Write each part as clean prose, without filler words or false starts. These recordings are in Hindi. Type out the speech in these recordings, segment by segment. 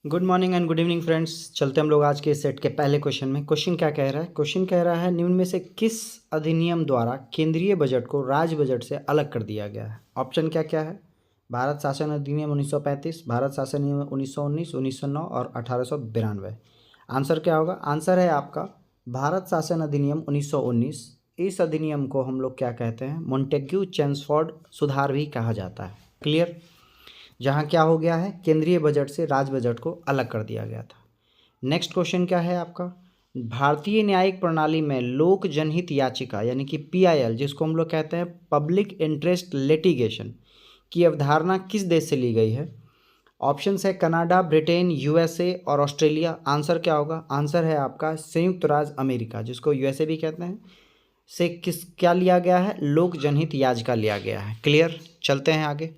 Good morning and good evening friends. चलते हम लोग आज के सेट के पहले क्वेश्चन में। क्वेश्चन क्या कह रहा है? क्वेश्चन कह रहा है निम्न में से किस अधिनियम द्वारा केंद्रीय बजट को राज्य बजट से अलग कर दिया गया है? ऑप्शन क्या क्या है? भारत शासन अधिनियम 1935, भारत शासन अधिनियम 1919, 1909 और 1892। आंसर क्या होगा? आंसर है आपका भारत शासन अधिनियम 1919। इस अधिनियम को हम लोग क्या कहते हैं? मोंटेग्यू चेम्सफोर्ड सुधार भी कहा जाता है। क्लियर? जहाँ क्या हो गया है, केंद्रीय बजट से राज्य बजट को अलग कर दिया गया था। नेक्स्ट क्वेश्चन क्या है आपका? भारतीय न्यायिक प्रणाली में लोक जनहित याचिका यानी कि PIL, जिसको हम लोग कहते हैं पब्लिक इंटरेस्ट लिटिगेशन, की अवधारणा किस देश से ली गई है? ऑप्शंस है कनाडा, ब्रिटेन, USA और ऑस्ट्रेलिया। आंसर क्या होगा? आंसर है आपका संयुक्त राज्य अमेरिका, जिसको USA भी कहते हैं, से क्या लिया गया है? लोक जनहित याचिका लिया गया है। क्लियर? चलते हैं आगे।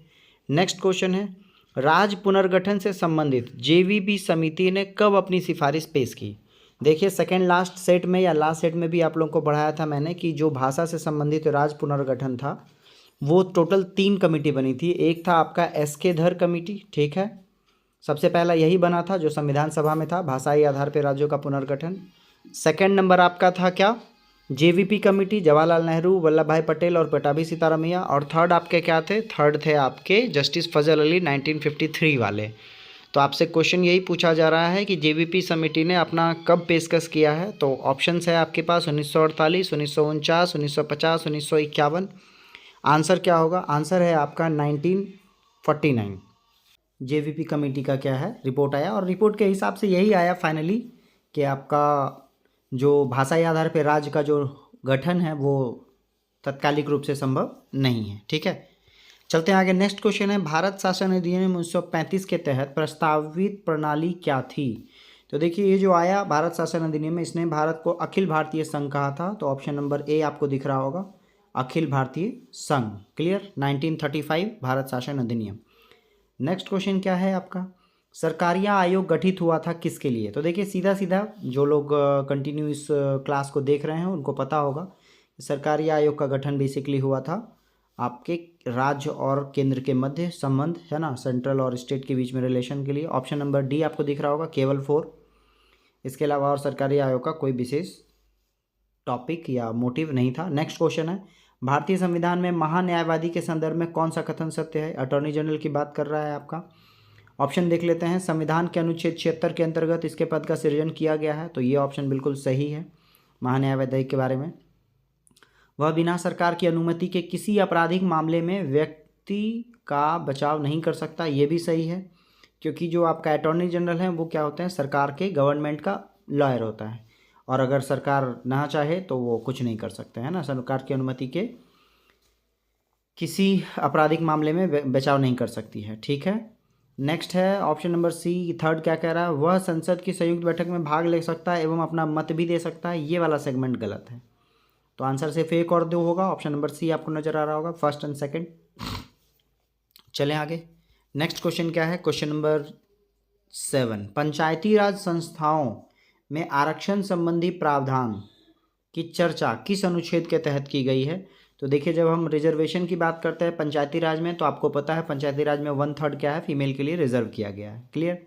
नेक्स्ट क्वेश्चन है राज्य पुनर्गठन से संबंधित JVP समिति ने कब अपनी सिफारिश पेश की? देखिए सेकंड लास्ट सेट में या लास्ट सेट में भी आप लोगों को पढ़ाया था मैंने कि जो भाषा से संबंधित राज्य पुनर्गठन था वो टोटल 3 कमेटी बनी थी। एक था आपका SK धर कमेटी, ठीक है, सबसे पहला यही बना था जो संविधान सभा में था, भाषाई आधार पर राज्यों का पुनर्गठन। सेकेंड नंबर आपका था क्या? JVP कमेटी, जवाहरलाल नेहरू, वल्लभ भाई पटेल और पटाभी सीतारामैया। और थर्ड आपके क्या थे? थर्ड थे आपके जस्टिस फजल अली 1953 वाले। तो आपसे क्वेश्चन यही पूछा जा रहा है कि JVP समिति ने अपना कब पेशकश किया है? तो ऑप्शंस है आपके पास 1948, 1949, 1950, 1951। आंसर क्या होगा? आंसर है आपका 1949। JVP कमेटी का क्या है? रिपोर्ट आया और रिपोर्ट के हिसाब से यही आया फाइनली कि आपका जो भाषाई आधार पर राज्य का जो गठन है वो तत्कालिक रूप से संभव नहीं है। ठीक है, चलते हैं आगे। नेक्स्ट क्वेश्चन है भारत शासन अधिनियम 1935 के तहत प्रस्तावित प्रणाली क्या थी? तो देखिए ये जो आया भारत शासन अधिनियम में, इसने भारत को अखिल भारतीय संघ कहा था। तो ऑप्शन नंबर A आपको दिख रहा होगा, अखिल भारतीय संघ। क्लियर? 1935 भारत शासन अधिनियम। नेक्स्ट क्वेश्चन क्या है आपका? सरकारिया आयोग गठित हुआ था किसके लिए? तो देखिए सीधा सीधा जो लोग कंटिन्यू इस क्लास को देख रहे हैं उनको पता होगा सरकारिया आयोग का गठन बेसिकली हुआ था आपके राज्य और केंद्र के मध्य संबंध है ना, सेंट्रल और स्टेट के बीच में रिलेशन के लिए। ऑप्शन नंबर D आपको दिख रहा होगा, केवल 4। इसके अलावा और सरकारी आयोग का कोई विशेष टॉपिक या मोटिव नहीं था। नेक्स्ट क्वेश्चन है भारतीय संविधान में महान्यायवादी के संदर्भ में कौन सा कथन सत्य है? अटॉर्नी जनरल की बात कर रहा है आपका। ऑप्शन देख लेते हैं। संविधान के अनुच्छेद 76 के अंतर्गत इसके पद का सृजन किया गया है, तो ये ऑप्शन बिल्कुल सही है महान्यायवादी के बारे में। वह बिना सरकार की अनुमति के किसी आपराधिक मामले में व्यक्ति का बचाव नहीं कर सकता, ये भी सही है, क्योंकि जो आपका अटॉर्नी जनरल है वो क्या होते हैं? सरकार के, गवर्नमेंट का लॉयर होता है, और अगर सरकार ना चाहे तो वो कुछ नहीं कर सकते हैं ना, सरकार की अनुमति के किसी आपराधिक मामले में बचाव नहीं कर सकती है। ठीक है, नेक्स्ट है ऑप्शन नंबर C, थर्ड क्या कह रहा है? वह संसद की संयुक्त बैठक में भाग ले सकता है एवं अपना मत भी दे सकता है, ये वाला सेगमेंट गलत है। तो आंसर सिर्फ एक और दो होगा, ऑप्शन नंबर C आपको नजर आ रहा होगा, फर्स्ट एंड सेकंड। चलें आगे। नेक्स्ट क्वेश्चन क्या है? क्वेश्चन नंबर 7, पंचायती राज संस्थाओं में आरक्षण संबंधी प्रावधान की चर्चा किस अनुच्छेद के तहत की गई है? तो देखिए जब हम रिजर्वेशन की बात करते हैं पंचायती राज में, तो आपको पता है पंचायती राज में 1/3 क्या है? फीमेल के लिए रिजर्व किया गया है। क्लियर?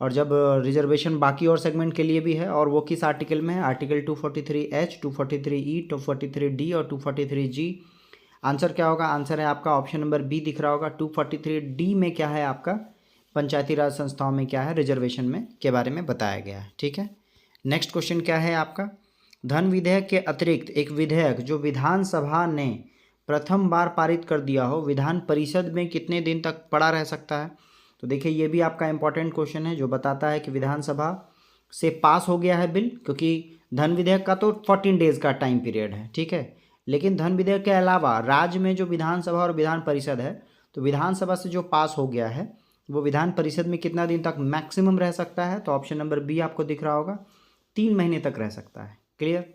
और जब रिजर्वेशन बाकी और सेगमेंट के लिए भी है, और वो किस आर्टिकल में है? आर्टिकल 243H, 243E, 243D और 243G। आंसर क्या होगा? आंसर है आपका ऑप्शन नंबर B दिख रहा होगा, 243D में क्या है आपका? पंचायती राज संस्थाओं में क्या है? रिजर्वेशन में के बारे में बताया गया है। ठीक है, नेक्स्ट क्वेश्चन क्या है आपका? धन विधेयक के अतिरिक्त एक विधेयक जो विधानसभा ने प्रथम बार पारित कर दिया हो, विधान परिषद में कितने दिन तक पड़ा रह सकता है? तो देखिए ये भी आपका इंपॉर्टेंट क्वेश्चन है जो बताता है कि विधानसभा से पास हो गया है बिल, क्योंकि धन विधेयक का तो 14 डेज का टाइम पीरियड है। ठीक है, लेकिन धन विधेयक के अलावा राज्य में जो विधानसभा और विधान परिषद है, तो विधानसभा से जो पास हो गया है वो विधान परिषद में कितना दिन तक मैक्सिमम रह सकता है? तो ऑप्शन नंबर B आपको दिख रहा होगा, 3 महीने तक रह सकता है। क्लियर?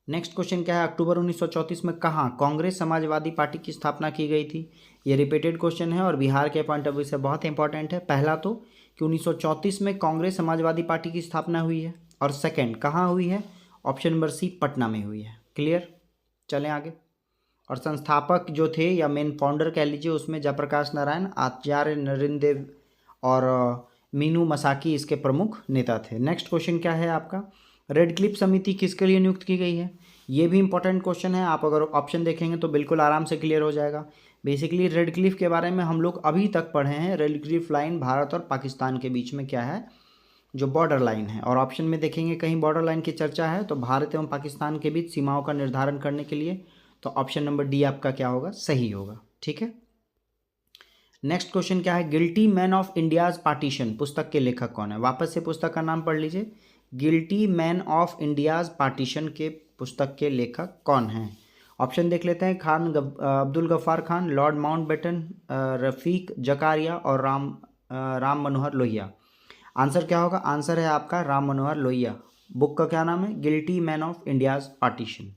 नेक्स्ट क्वेश्चन क्या है? अक्टूबर 1934 में कहाँ कांग्रेस समाजवादी पार्टी की स्थापना की गई थी? ये रिपीटेड क्वेश्चन है और बिहार के पॉइंट ऑफ व्यू से बहुत इंपॉर्टेंट है। पहला तो कि 1934 में कांग्रेस समाजवादी पार्टी की स्थापना हुई है, और सेकंड कहाँ हुई है? ऑप्शन नंबर C पटना में हुई है। क्लियर? चलें आगे। और संस्थापक जो थे या मेन फाउंडर कह लीजिए उसमें जयप्रकाश नारायण, आचार्य नरेंद्र देव और मीनू मसाकी इसके प्रमुख नेता थे। नेक्स्ट क्वेश्चन क्या है आपका, रेड क्लिफ समिति किसके लिए नियुक्त की गई है? ये भी इंपॉर्टेंट क्वेश्चन है, आप अगर ऑप्शन देखेंगे तो बिल्कुल आराम से क्लियर हो जाएगा। बेसिकली रेड क्लिफ के बारे में हम लोग अभी तक पढ़े हैं। रेड क्लिफ लाइन भारत और पाकिस्तान के बीच में क्या है, जो बॉर्डर लाइन है, और ऑप्शन में देखेंगे कहीं बॉर्डर लाइन की चर्चा है तो भारत एवं पाकिस्तान के बीच सीमाओं का निर्धारण करने के लिए, तो ऑप्शन नंबर डी आपका क्या होगा, सही होगा। ठीक है, नेक्स्ट क्वेश्चन क्या है, guilty man of India's partition पुस्तक के लेखक कौन है? वापस से पुस्तक का नाम पढ़ लीजिए, guilty man of India's partition के पुस्तक के लेखक कौन हैं? ऑप्शन देख लेते हैं, अब्दुल गफ्फार खान, लॉर्ड माउंटबेटन, रफीक जकारिया और राम मनोहर लोहिया। आंसर क्या होगा? आंसर है आपका राम मनोहर लोहिया। बुक का क्या नाम है? Guilty man of India's partition.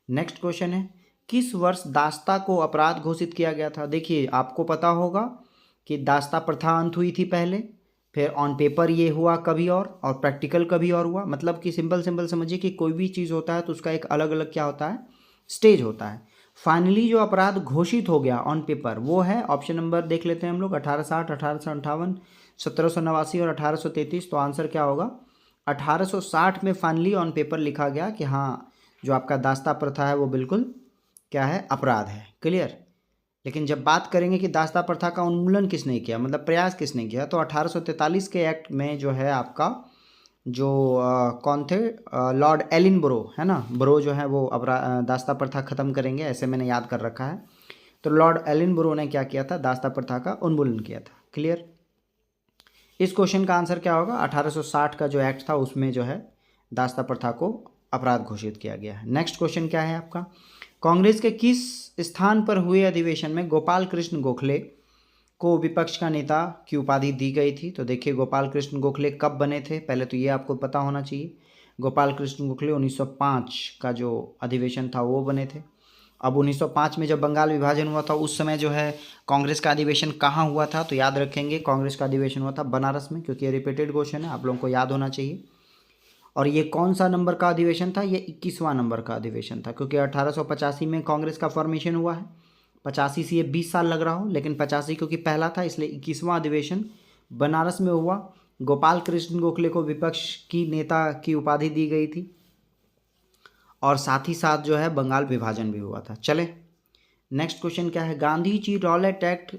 Next question है, किस वर्ष दास्ता को अपराध घोषित किया गया था? देखिए आपको पता होगा कि दास्ता प्रथा अंत हुई थी पहले, फिर ऑन पेपर ये हुआ कभी और प्रैक्टिकल कभी और हुआ। मतलब कि सिंपल समझिए कि कोई भी चीज़ होता है तो उसका एक अलग अलग क्या होता है, स्टेज होता है। फाइनली जो अपराध घोषित हो गया ऑन पेपर वो है, ऑप्शन नंबर देख लेते हैं हम लोग, 1860, 1858, 1789 और 1833। तो आंसर क्या होगा, 1860 में फाइनली ऑन पेपर लिखा गया कि हाँ जो आपका दास्ता प्रथा है वो बिल्कुल क्या है, अपराध है। क्लियर। लेकिन जब बात करेंगे कि दास्ता प्रथा का उन्मूलन किसने किया, मतलब प्रयास किसने किया, तो 1843 के एक्ट में जो है आपका जो कौन थे, लॉर्ड एलिन ब्रो है ना, ब्रो जो है वो दास्ता प्रथा खत्म करेंगे, ऐसे मैंने याद कर रखा है। तो लॉर्ड एलिन ब्रो ने क्या किया था, दास्ता प्रथा का उन्मूलन किया था। क्लियर। इस क्वेश्चन का आंसर क्या होगा, 1860 का जो एक्ट था उसमें जो है दास्ता प्रथा को अपराध घोषित किया गया है। नेक्स्ट क्वेश्चन क्या है आपका, कांग्रेस के किस स्थान पर हुए अधिवेशन में गोपाल कृष्ण गोखले को विपक्ष का नेता की उपाधि दी गई थी? तो देखिए गोपाल कृष्ण गोखले कब बने थे, पहले तो ये आपको पता होना चाहिए। गोपाल कृष्ण गोखले 1905 का जो अधिवेशन था वो बने थे। अब 1905 में जब बंगाल विभाजन हुआ था उस समय जो है कांग्रेस का अधिवेशन कहाँ हुआ था, तो याद रखेंगे कांग्रेस का अधिवेशन हुआ था बनारस में, क्योंकि ये रिपीटेड क्वेश्चन है, आप लोगों को याद होना चाहिए। और ये कौन सा नंबर का अधिवेशन था, ये 21वां नंबर का अधिवेशन था, क्योंकि 1885 में कांग्रेस का फॉर्मेशन हुआ है। 85 से ये 20 साल लग रहा हो, लेकिन 85 क्योंकि पहला था इसलिए 21वां अधिवेशन बनारस में हुआ। गोपाल कृष्ण गोखले को विपक्ष की नेता की उपाधि दी गई थी, और साथ ही साथ जो है बंगाल विभाजन भी हुआ था। चले नेक्स्ट क्वेश्चन क्या है, गांधी जी रॉलेट एक्ट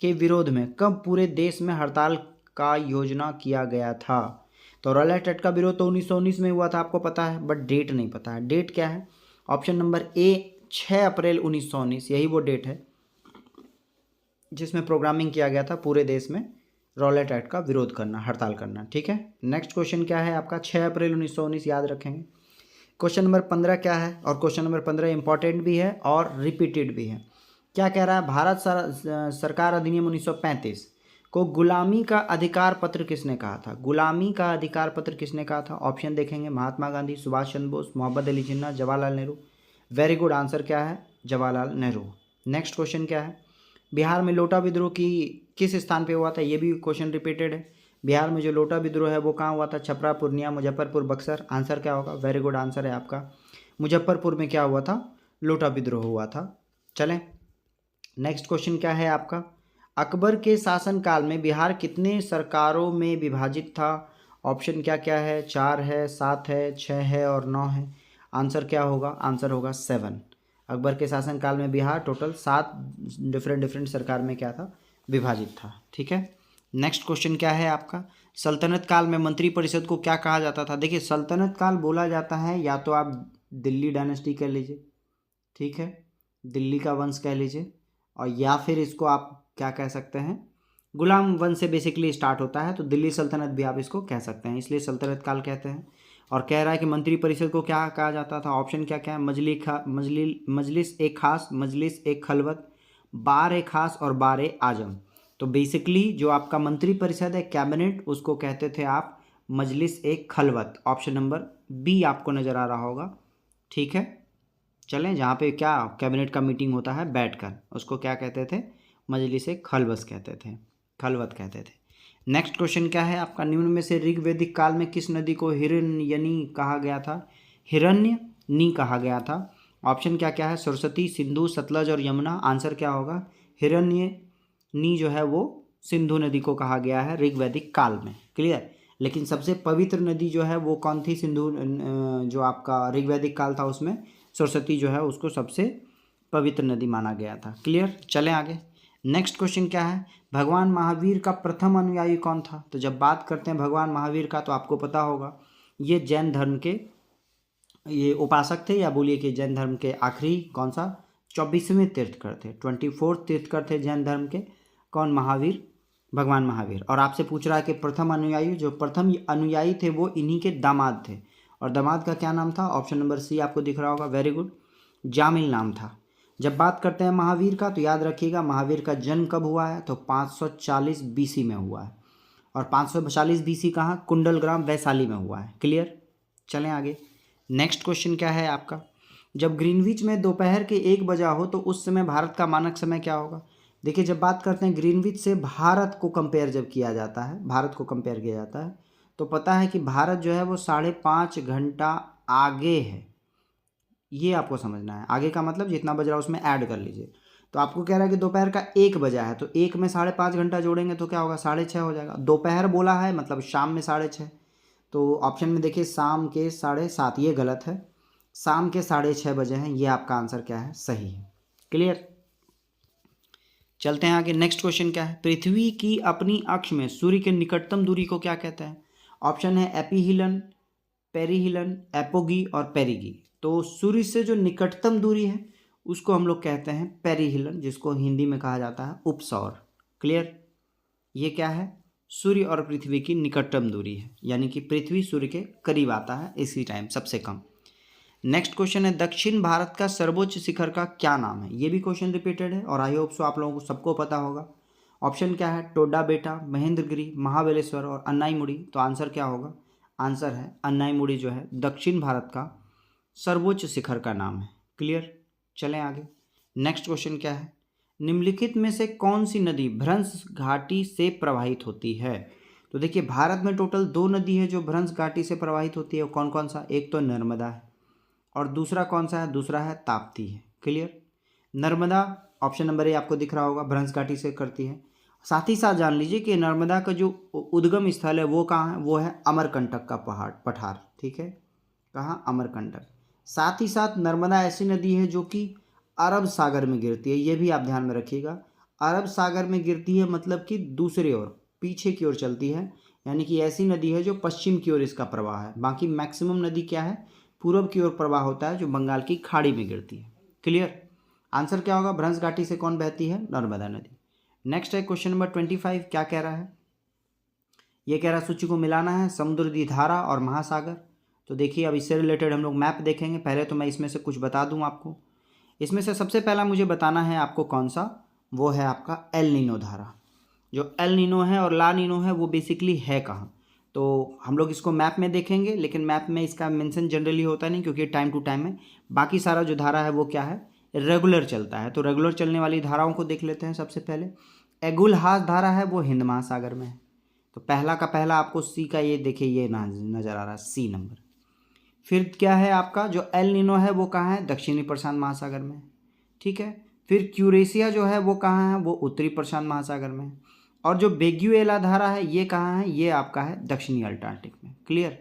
के विरोध में कब पूरे देश में हड़ताल का योजना किया गया था? तो रॉलेट एक्ट का विरोध तो 1919 में हुआ था, आपको पता है, बट डेट नहीं पता है। डेट क्या है? ऑप्शन नंबर ए 6 अप्रैल 1919, यही वो डेट है जिसमें प्रोग्रामिंग किया गया था पूरे देश में रॉलेट एक्ट का विरोध करना, हड़ताल करना। ठीक है, नेक्स्ट क्वेश्चन क्या है आपका, 6 अप्रैल 1919 याद रखेंगे। क्वेश्चन नंबर 15 क्या है, और क्वेश्चन नंबर 15 इंपॉर्टेंट भी है और रिपीटेड भी है। क्या कह रहा है, भारत सरकार अधिनियम 1935 को गुलामी का अधिकार पत्र किसने कहा था? गुलामी का अधिकार पत्र किसने कहा था? ऑप्शन देखेंगे, Mahatma Gandhi, Subhash Chandra Bose, Mohammad Ali Jinnah, Jawaharlal Nehru. Very good, answer क्या है, जवाहरलाल नेहरू। नेक्स्ट क्वेश्चन क्या है, बिहार में लोटा विद्रोह की किस स्थान पे हुआ था? ये भी क्वेश्चन रिपीटेड है। बिहार में जो लोटा विद्रोह है वो कहाँ हुआ था? छपरा, पूर्णिया, मुजफ्फरपुर, बक्सर। आंसर क्या होगा? वेरी गुड, आंसर है आपका मुजफ्फरपुर में क्या हुआ था, लोटा विद्रोह हुआ था। चलें नेक्स्ट क्वेश्चन क्या है आपका, अकबर के शासनकाल में बिहार कितने सरकारों में विभाजित था? ऑप्शन क्या क्या है, 4 है, 7 है, 6 है और 9 है। आंसर क्या होगा? आंसर होगा 7। अकबर के शासनकाल में बिहार टोटल 7 डिफरेंट सरकार में क्या था, विभाजित था। ठीक है, नेक्स्ट क्वेश्चन क्या है आपका, सल्तनत काल में मंत्रिपरिषद को क्या कहा जाता था? देखिए सल्तनत काल बोला जाता है, या तो आप दिल्ली डायनेस्टी कह लीजिए, ठीक है, दिल्ली का वंश कह लीजिए, और या फिर इसको आप क्या कह सकते हैं, गुलाम वंश से बेसिकली स्टार्ट होता है, तो दिल्ली सल्तनत भी आप इसको कह सकते हैं, इसलिए सल्तनत काल कहते हैं। और कह रहा है कि मंत्रिपरिषद को क्या कहा जाता था? ऑप्शन क्या क्या है, मजलिस एक खास, मजलिस एक खलवत, बार एक खास और बार ए आजम। तो बेसिकली जो आपका मंत्रिपरिषद है, कैबिनेट, उसको कहते थे आप मजलिस एक खलवत। ऑप्शन नंबर बी आपको नज़र आ रहा होगा। ठीक है, चलें, जहाँ पे क्या कैबिनेट का मीटिंग होता है बैठकर, उसको क्या कहते थे, मजलिस एक खलवत कहते थे, खलवत कहते थे। नेक्स्ट क्वेश्चन क्या है आपका, निम्न में से ऋग्वैदिक काल में किस नदी को हिरण्यनी कहा गया था? हिरण्यनी कहा गया था। ऑप्शन क्या क्या है, सरस्वती, सिंधु, सतलज और यमुना। आंसर क्या होगा, हिरण्यनी जो है वो सिंधु नदी को कहा गया है ऋग्वैदिक काल में। क्लियर। लेकिन सबसे पवित्र नदी जो है वो कौन थी? सिंधु जो आपका ऋग्वैदिक काल था उसमें सरस्वती जो है उसको सबसे पवित्र नदी माना गया था। क्लियर। चलें आगे। नेक्स्ट क्वेश्चन क्या है? भगवान महावीर का प्रथम अनुयायी कौन था? तो जब बात करते हैं भगवान महावीर का तो आपको पता होगा ये जैन धर्म के ये उपासक थे, या बोलिए कि जैन धर्म के आखिरी कौन सा 24वें तीर्थकर थे, 24th तीर्थकर थे जैन धर्म के। कौन? महावीर, भगवान महावीर। और आपसे पूछ रहा है कि प्रथम अनुयायी, जो प्रथम अनुयायी थे वो इन्हीं के दामाद थे। और दामाद का क्या नाम था? ऑप्शन नंबर सी आपको दिख रहा होगा, वेरी गुड, जामिल नाम था। जब बात करते हैं महावीर का तो याद रखिएगा महावीर का जन्म कब हुआ है? तो 540 BC में हुआ है। और 540 BC कहाँ? कुंडलग्राम वैशाली में हुआ है। क्लियर। चलें आगे। नेक्स्ट क्वेश्चन क्या है आपका? जब ग्रीनविच में दोपहर के 1 बजा हो तो उस समय भारत का मानक समय क्या होगा? देखिए जब बात करते हैं ग्रीनविच से भारत को कंपेयर जब किया जाता है, भारत को कंपेयर किया जाता है तो पता है कि भारत जो है वो 5.5 घंटा आगे है। ये आपको समझना है। आगे का मतलब जितना बज रहा है उसमें ऐड कर लीजिए। तो आपको कह रहा है कि दोपहर का 1 बजा है तो 1 में 5.5 घंटा जोड़ेंगे तो क्या होगा? 6.5 हो जाएगा। दोपहर बोला है मतलब शाम में 6.5। तो ऑप्शन में देखिए शाम के 7:30, ये गलत है। शाम के 6:30 बजे हैं। ये आपका आंसर क्या है? सही है। क्लियर। चलते हैं आगे। नेक्स्ट क्वेश्चन क्या है? पृथ्वी की अपनी अक्ष में सूर्य के निकटतम दूरी को क्या कहते हैं? ऑप्शन है एपीहिलन, पेरिहिलन, एपोगी और पेरिगी। तो सूर्य से जो निकटतम दूरी है उसको हम लोग कहते हैं पेरिहिलन, जिसको हिंदी में कहा जाता है उपसौर। क्लियर। ये क्या है? सूर्य और पृथ्वी की निकटतम दूरी है, यानी कि पृथ्वी सूर्य के करीब आता है इसी टाइम सबसे कम। नेक्स्ट क्वेश्चन है दक्षिण भारत का सर्वोच्च शिखर का क्या नाम है? ये भी क्वेश्चन रिपीटेड है और आई होप सो आप लोगों को सबको पता होगा। ऑप्शन क्या है? टोडा बेटा, महेंद्रगिरी, महाबलेश्वर और अन्नाईमुड़ी। तो आंसर क्या होगा? आंसर है अन्नाईमुड़ी जो है दक्षिण भारत का सर्वोच्च शिखर का नाम है। क्लियर। चलें आगे। नेक्स्ट क्वेश्चन क्या है? निम्नलिखित में से कौन सी नदी भ्रंश घाटी से प्रवाहित होती है? तो देखिए भारत में टोटल 2 नदी है जो भ्रंश घाटी से प्रवाहित होती है। कौन कौन सा? एक तो नर्मदा है और दूसरा कौन सा है? दूसरा है ताप्ती है। क्लियर। नर्मदा ऑप्शन नंबर ए आपको दिख रहा होगा, भ्रंश घाटी से करती है। साथ ही साथ जान लीजिए कि नर्मदा का जो उद्गम स्थल है वो कहाँ है? वो है अमरकंटक का पठार। ठीक है, कहाँ? अमरकंटक। साथ ही साथ नर्मदा ऐसी नदी है जो कि अरब सागर में गिरती है, ये भी आप ध्यान में रखिएगा। अरब सागर में गिरती है मतलब कि दूसरी ओर, पीछे की ओर चलती है, यानी कि ऐसी नदी है जो पश्चिम की ओर इसका प्रवाह है। बाकी मैक्सिमम नदी क्या है? पूर्व की ओर प्रवाह होता है जो बंगाल की खाड़ी में गिरती है। क्लियर। आंसर क्या होगा? भ्रंश घाटी से कौन बहती है? नर्मदा नदी। नेक्स्ट है क्वेश्चन नंबर 25। क्या कह रहा है? ये कह रहा है सूची को मिलाना है समुद्र धारा और महासागर। तो देखिए अब इससे रिलेटेड हम लोग मैप देखेंगे। पहले तो मैं इसमें से कुछ बता दूं आपको। इसमें से सबसे पहला मुझे बताना है आपको कौन सा? वो है आपका एल नीनो धारा। जो एल नीनो है और ला नीनो है वो बेसिकली है कहाँ? तो हम लोग इसको मैप में देखेंगे, लेकिन मैप में इसका मेंशन जनरली होता नहीं क्योंकि टाइम टू टाइम है। बाकी सारा जो धारा है वो क्या है? रेगुलर चलता है। तो रेगुलर चलने वाली धाराओं को देख लेते हैं। सबसे पहले एगुलहास धारा है, वो हिंद महासागर में है। तो पहला का पहला आपको सी का ये देखिए ये नज़र आ रहा है, सी नंबर। फिर क्या है आपका जो एल नीनो है वो कहाँ है? दक्षिणी प्रशांत महासागर में। ठीक है। फिर क्यूरेशिया जो है वो कहाँ है? वो उत्तरी प्रशांत महासागर में। और जो बेग्युएला धारा है ये कहाँ है? ये आपका है दक्षिणी अल्टार्कटिक में। क्लियर।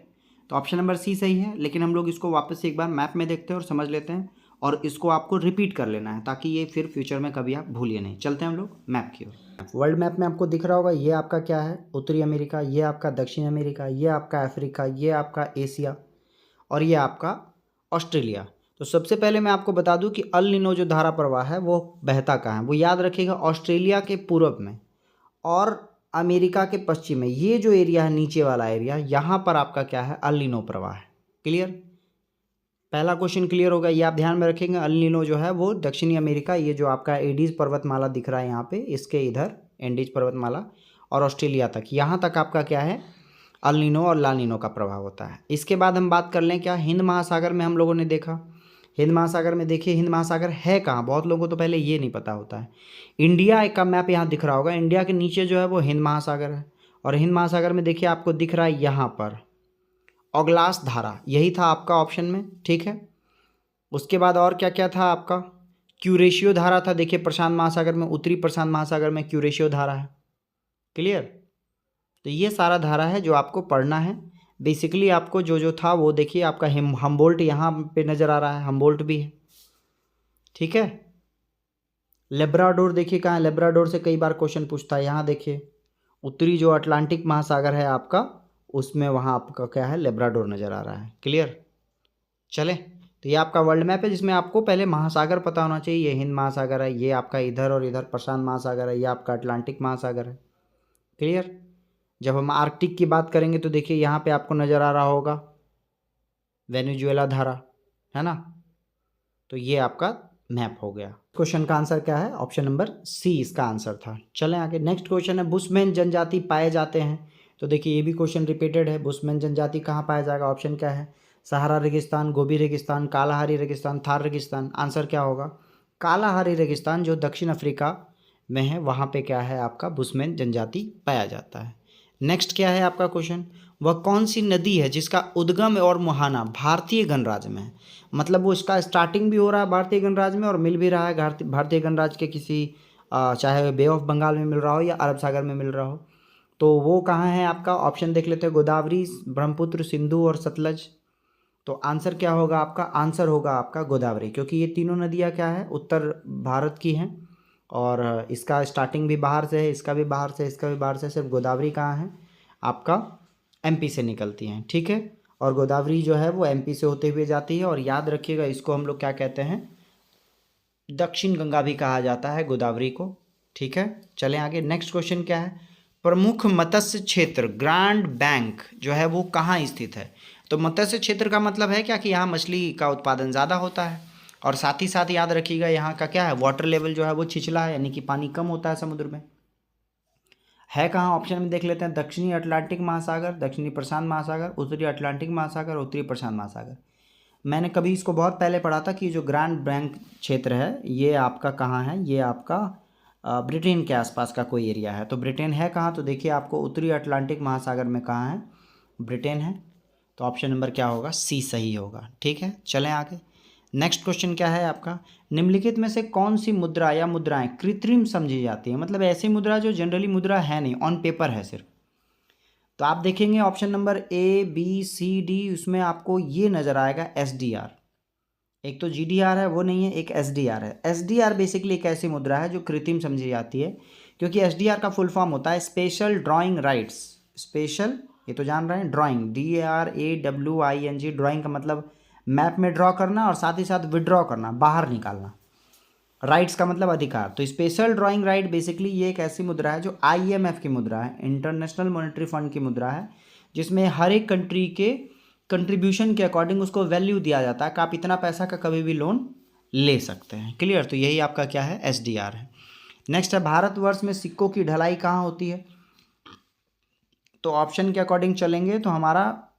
तो ऑप्शन नंबर सी सही है, लेकिन हम लोग इसको वापस से एक बार मैप में देखते हैं और समझ लेते हैं, और इसको आपको रिपीट कर लेना है ताकि ये फिर फ्यूचर में कभी आप भूलिए नहीं। चलते हैं हम लोग मैप की ओर। वर्ल्ड मैप में आपको दिख रहा होगा ये आपका क्या है? उत्तरी अमेरिका, ये आपका दक्षिण अमेरिका, ये आपका अफ्रीका, ये आपका एशिया और ये आपका ऑस्ट्रेलिया। तो सबसे पहले मैं आपको बता दूं कि अल नीनो जो धारा प्रवाह है वो बहता कहाँ है? वो याद रखिएगा ऑस्ट्रेलिया के पूर्व में और अमेरिका के पश्चिम में। ये जो एरिया है नीचे वाला एरिया, यहाँ पर आपका क्या है? अल नीनो प्रवाह है। क्लियर। पहला क्वेश्चन क्लियर होगा, ये आप ध्यान में रखेंगे। अल नीनो जो है वो दक्षिणी अमेरिका, ये जो आपका एडीज पर्वतमाला दिख रहा है यहाँ पे, इसके इधर एंडीज पर्वतमाला और ऑस्ट्रेलिया तक, यहाँ तक आपका क्या है? अल नीनो और ला नीनो का प्रभाव होता है। इसके बाद हम बात कर लें क्या हिंद महासागर में हम लोगों ने देखा। हिंद महासागर में देखिए हिंद महासागर है कहाँ? बहुत लोगों को तो पहले ये नहीं पता होता है। इंडिया का मैप यहाँ दिख रहा होगा, इंडिया के नीचे जो है वो हिंद महासागर है, और हिंद महासागर में देखिए आपको दिख रहा है यहाँ पर ओगलास धारा, यही था आपका ऑप्शन में। ठीक है। उसके बाद और क्या क्या था आपका? क्यूरेशियो धारा था। देखिए प्रशांत महासागर में, उत्तरी प्रशांत महासागर में क्यूरेशियो धारा है। क्लियर। तो ये सारा धारा है जो आपको पढ़ना है। बेसिकली आपको जो था वो देखिए, आपका हम्बोल्ट यहाँ पे नज़र आ रहा है, हम्बोल्ट भी है, ठीक है। लेब्राडोर देखिए कहाँ है, लेब्राडोर से कई बार क्वेश्चन पूछता है। यहाँ देखिए उत्तरी जो अटलांटिक महासागर है आपका, उसमें वहाँ आपका क्या है, लेब्राडोर नज़र आ रहा है। क्लियर। चले, तो ये आपका वर्ल्ड मैप है जिसमें आपको पहले महासागर पता होना चाहिए। ये हिंद महासागर है, ये आपका इधर और इधर प्रशांत महासागर है, ये आपका अटलांटिक महासागर है। क्लियर। जब हम आर्कटिक की बात करेंगे तो देखिए यहाँ पे आपको नज़र आ रहा होगा वेनेजुएला धारा, है ना। तो ये आपका मैप हो गया। क्वेश्चन का आंसर क्या है, ऑप्शन नंबर सी इसका आंसर था। चलें आगे, नेक्स्ट क्वेश्चन है बुशमैन जनजाति पाए जाते हैं। तो देखिए ये भी क्वेश्चन रिपीटेड है, बुशमैन जनजाति कहाँ पाया जाएगा, ऑप्शन क्या है, सहारा रेगिस्तान, गोबी रेगिस्तान, कालाहारी रेगिस्तान, थार रेगिस्तान। आंसर क्या होगा, कालाहारी रेगिस्तान जो दक्षिण अफ्रीका में है, वहाँ पे क्या है आपका बुशमैन जनजाति पाया जाता है। नेक्स्ट क्या है आपका क्वेश्चन, वह कौन सी नदी है जिसका उद्गम और मुहाना भारतीय गणराज्य में है। मतलब वो इसका स्टार्टिंग भी हो रहा है भारतीय गणराज्य में और मिल भी रहा है भारतीय गणराज्य के किसी चाहे बे ऑफ बंगाल में मिल रहा हो या अरब सागर में मिल रहा हो। तो वो कहाँ है आपका, ऑप्शन देख लेते हैं, गोदावरी, ब्रह्मपुत्र, सिंधु और सतलज। तो आंसर क्या होगा आपका, आंसर होगा आपका गोदावरी, क्योंकि ये तीनों नदियाँ क्या है उत्तर भारत की हैं और इसका स्टार्टिंग भी बाहर से है, इसका भी बाहर से, इसका भी बाहर से, सिर्फ गोदावरी कहाँ है आपका एमपी से निकलती हैं, ठीक है। और गोदावरी जो है वो एमपी से होते हुए जाती है और याद रखिएगा इसको हम लोग क्या कहते हैं, दक्षिण गंगा भी कहा जाता है गोदावरी को, ठीक है। चलें आगे, नेक्स्ट क्वेश्चन क्या है, प्रमुख मत्स्य क्षेत्र ग्रैंड बैंक जो है वो कहाँ स्थित है। तो मत्स्य क्षेत्र का मतलब है क्या कि यहाँ मछली का उत्पादन ज़्यादा होता है और साथ ही साथ याद रखिएगा यहाँ का क्या है, वाटर लेवल जो है वो छिछला है, यानी कि पानी कम होता है समुद्र में। है कहाँ, ऑप्शन में देख लेते हैं, दक्षिणी अटलांटिक महासागर, दक्षिणी प्रशांत महासागर, उत्तरी अटलांटिक महासागर, उत्तरी प्रशांत महासागर। मैंने कभी इसको बहुत पहले पढ़ा था कि जो ग्रैंड बैंक क्षेत्र है ये आपका कहाँ है, ये आपका ब्रिटेन के आसपास का कोई एरिया है। तो ब्रिटेन है कहाँ, तो देखिए आपको उत्तरी अटलांटिक महासागर में कहाँ है, ब्रिटेन है। तो ऑप्शन नंबर क्या होगा, सी सही होगा, ठीक है। चलें आगे, नेक्स्ट क्वेश्चन क्या है आपका, निम्नलिखित में से कौन सी मुद्रा या मुद्राएं कृत्रिम समझी जाती है। मतलब ऐसी मुद्रा जो जनरली मुद्रा है नहीं, ऑन पेपर है सिर्फ। तो आप देखेंगे option number A B C D, उसमें आपको ये नज़र आएगा SDR। एक तो GDR है वो नहीं है, एक SDR है। SDR बेसिकली एक ऐसी मुद्रा है जो कृत्रिम समझी जाती है, क्योंकि SDR का फुल फॉर्म होता है स्पेशल ड्राइंग राइट्स। स्पेशल, ये तो जान रहे हैं, ड्राइंग DRAWING, ड्राइंग का मतलब मैप में ड्रॉ करना और साथ ही साथ विड्रॉ करना, बाहर निकालना। राइट्स का मतलब अधिकार। तो स्पेशल ड्राइंग राइट बेसिकली ये एक ऐसी मुद्रा है जो IMF की मुद्रा है, इंटरनेशनल मॉनेटरी फंड की मुद्रा है, जिसमें हर एक कंट्री के कंट्रीब्यूशन के अकॉर्डिंग उसको वैल्यू दिया जाता है कि आप इतना पैसा का कभी भी लोन ले सकते हैं। क्लियर। तो यही आपका क्या है, SDR है। नेक्स्ट है, भारतवर्ष में सिक्कों की ढलाई कहाँ होती है। तो ऑप्शन के अकॉर्डिंग चलेंगे तो हमारा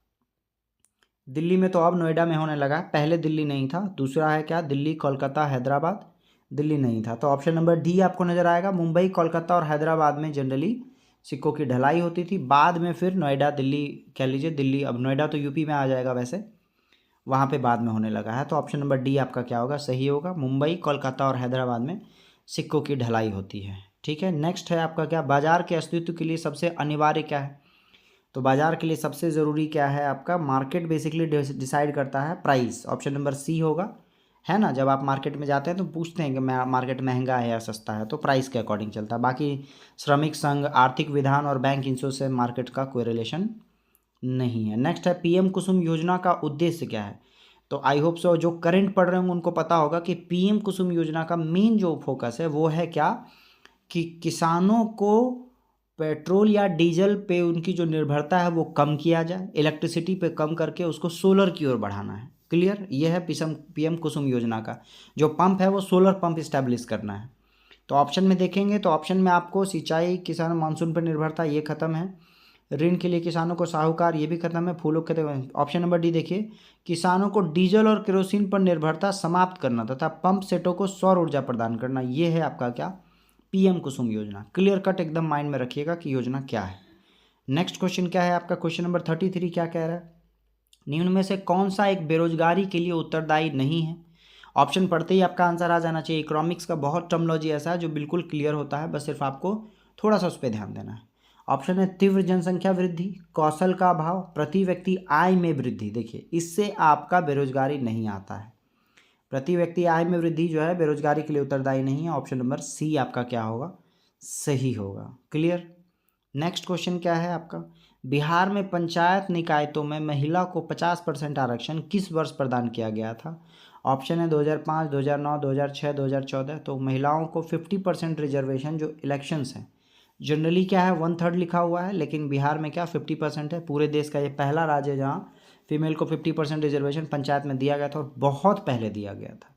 दिल्ली में तो अब नोएडा में होने लगा है, पहले दिल्ली नहीं था। दूसरा है क्या, दिल्ली, कोलकाता, हैदराबाद, दिल्ली नहीं था। तो ऑप्शन नंबर डी आपको नज़र आएगा, मुंबई, कोलकाता और हैदराबाद में जनरली सिक्कों की ढलाई होती थी। बाद में फिर नोएडा, दिल्ली कह लीजिए, दिल्ली, अब नोएडा तो यूपी में आ जाएगा वैसे, वहाँ पे बाद में होने लगा है। तो ऑप्शन नंबर डी आपका क्या होगा, सही होगा, मुंबई, कोलकाता और हैदराबाद में सिक्कों की ढलाई होती है, ठीक है। नेक्स्ट है आपका क्या, बाजार के अस्तित्व के लिए सबसे अनिवार्य क्या है। तो बाजार के लिए सबसे ज़रूरी क्या है आपका, मार्केट बेसिकली डिसाइड करता है प्राइस। ऑप्शन नंबर सी होगा, है ना। जब आप मार्केट में जाते हैं तो पूछते हैं कि मार्केट महंगा है या सस्ता है, तो प्राइस के अकॉर्डिंग चलता है। बाकी श्रमिक संघ, आर्थिक विधान और बैंक इंश्योर से मार्केट का कोई रिलेशन नहीं है। नेक्स्ट है, PM कुसुम योजना का उद्देश्य क्या है। तो आई होप सो जो करंट पढ़ रहे होंगे उनको पता होगा कि PM कुसुम योजना का मेन जो फोकस है वो है क्या, कि किसानों को पेट्रोल या डीजल पे उनकी जो निर्भरता है वो कम किया जाए, इलेक्ट्रिसिटी पे कम करके उसको सोलर की ओर बढ़ाना है। क्लियर। ये है PM कुसुम योजना का जो पंप है वो सोलर पंप इस्टेब्लिश करना है। तो ऑप्शन में देखेंगे तो ऑप्शन में आपको सिंचाई, किसान, मानसून पर निर्भरता ये खत्म है, ऋण के लिए किसानों को साहूकार ये भी खत्म है, फूलों के। ऑप्शन नंबर डी देखिए, किसानों को डीजल और केरोसिन पर निर्भरता समाप्त करना तथा पंप सेटों को सौर ऊर्जा प्रदान करना, ये है आपका क्या, PM कुसुम योजना। क्लियर कट एकदम माइंड में रखिएगा कि योजना क्या है। नेक्स्ट क्वेश्चन क्या है आपका, क्वेश्चन नंबर 33 क्या कह रहा है, निम्न में से कौन सा एक बेरोजगारी के लिए उत्तरदायी नहीं है। ऑप्शन पढ़ते ही आपका आंसर आ जाना चाहिए। इकोनॉमिक्स का बहुत टर्मिनोलॉजी ऐसा है जो बिल्कुल क्लियर होता है, बस सिर्फ आपको थोड़ा सा उस पर ध्यान देना है। ऑप्शन है तीव्र जनसंख्या वृद्धि, कौशल का अभाव, प्रति व्यक्ति आय में वृद्धि। देखिए इससे आपका बेरोजगारी नहीं आता है, प्रति व्यक्ति आय में वृद्धि जो है बेरोजगारी के लिए उत्तरदायी नहीं है। ऑप्शन नंबर सी आपका क्या होगा, सही होगा। क्लियर। नेक्स्ट क्वेश्चन क्या है आपका, बिहार में पंचायत निकायों में महिला को 50% आरक्षण किस वर्ष प्रदान किया गया था। ऑप्शन है 2005, 2009, 2006, 2014। तो महिलाओं को 50% रिजर्वेशन जो इलेक्शंस हैं, जनरली क्या है 1/3 लिखा हुआ है, लेकिन बिहार में क्या 50% है। पूरे देश का ये पहला राज्य है जहाँ फीमेल को 50% रिजर्वेशन पंचायत में दिया गया था और बहुत पहले दिया गया था।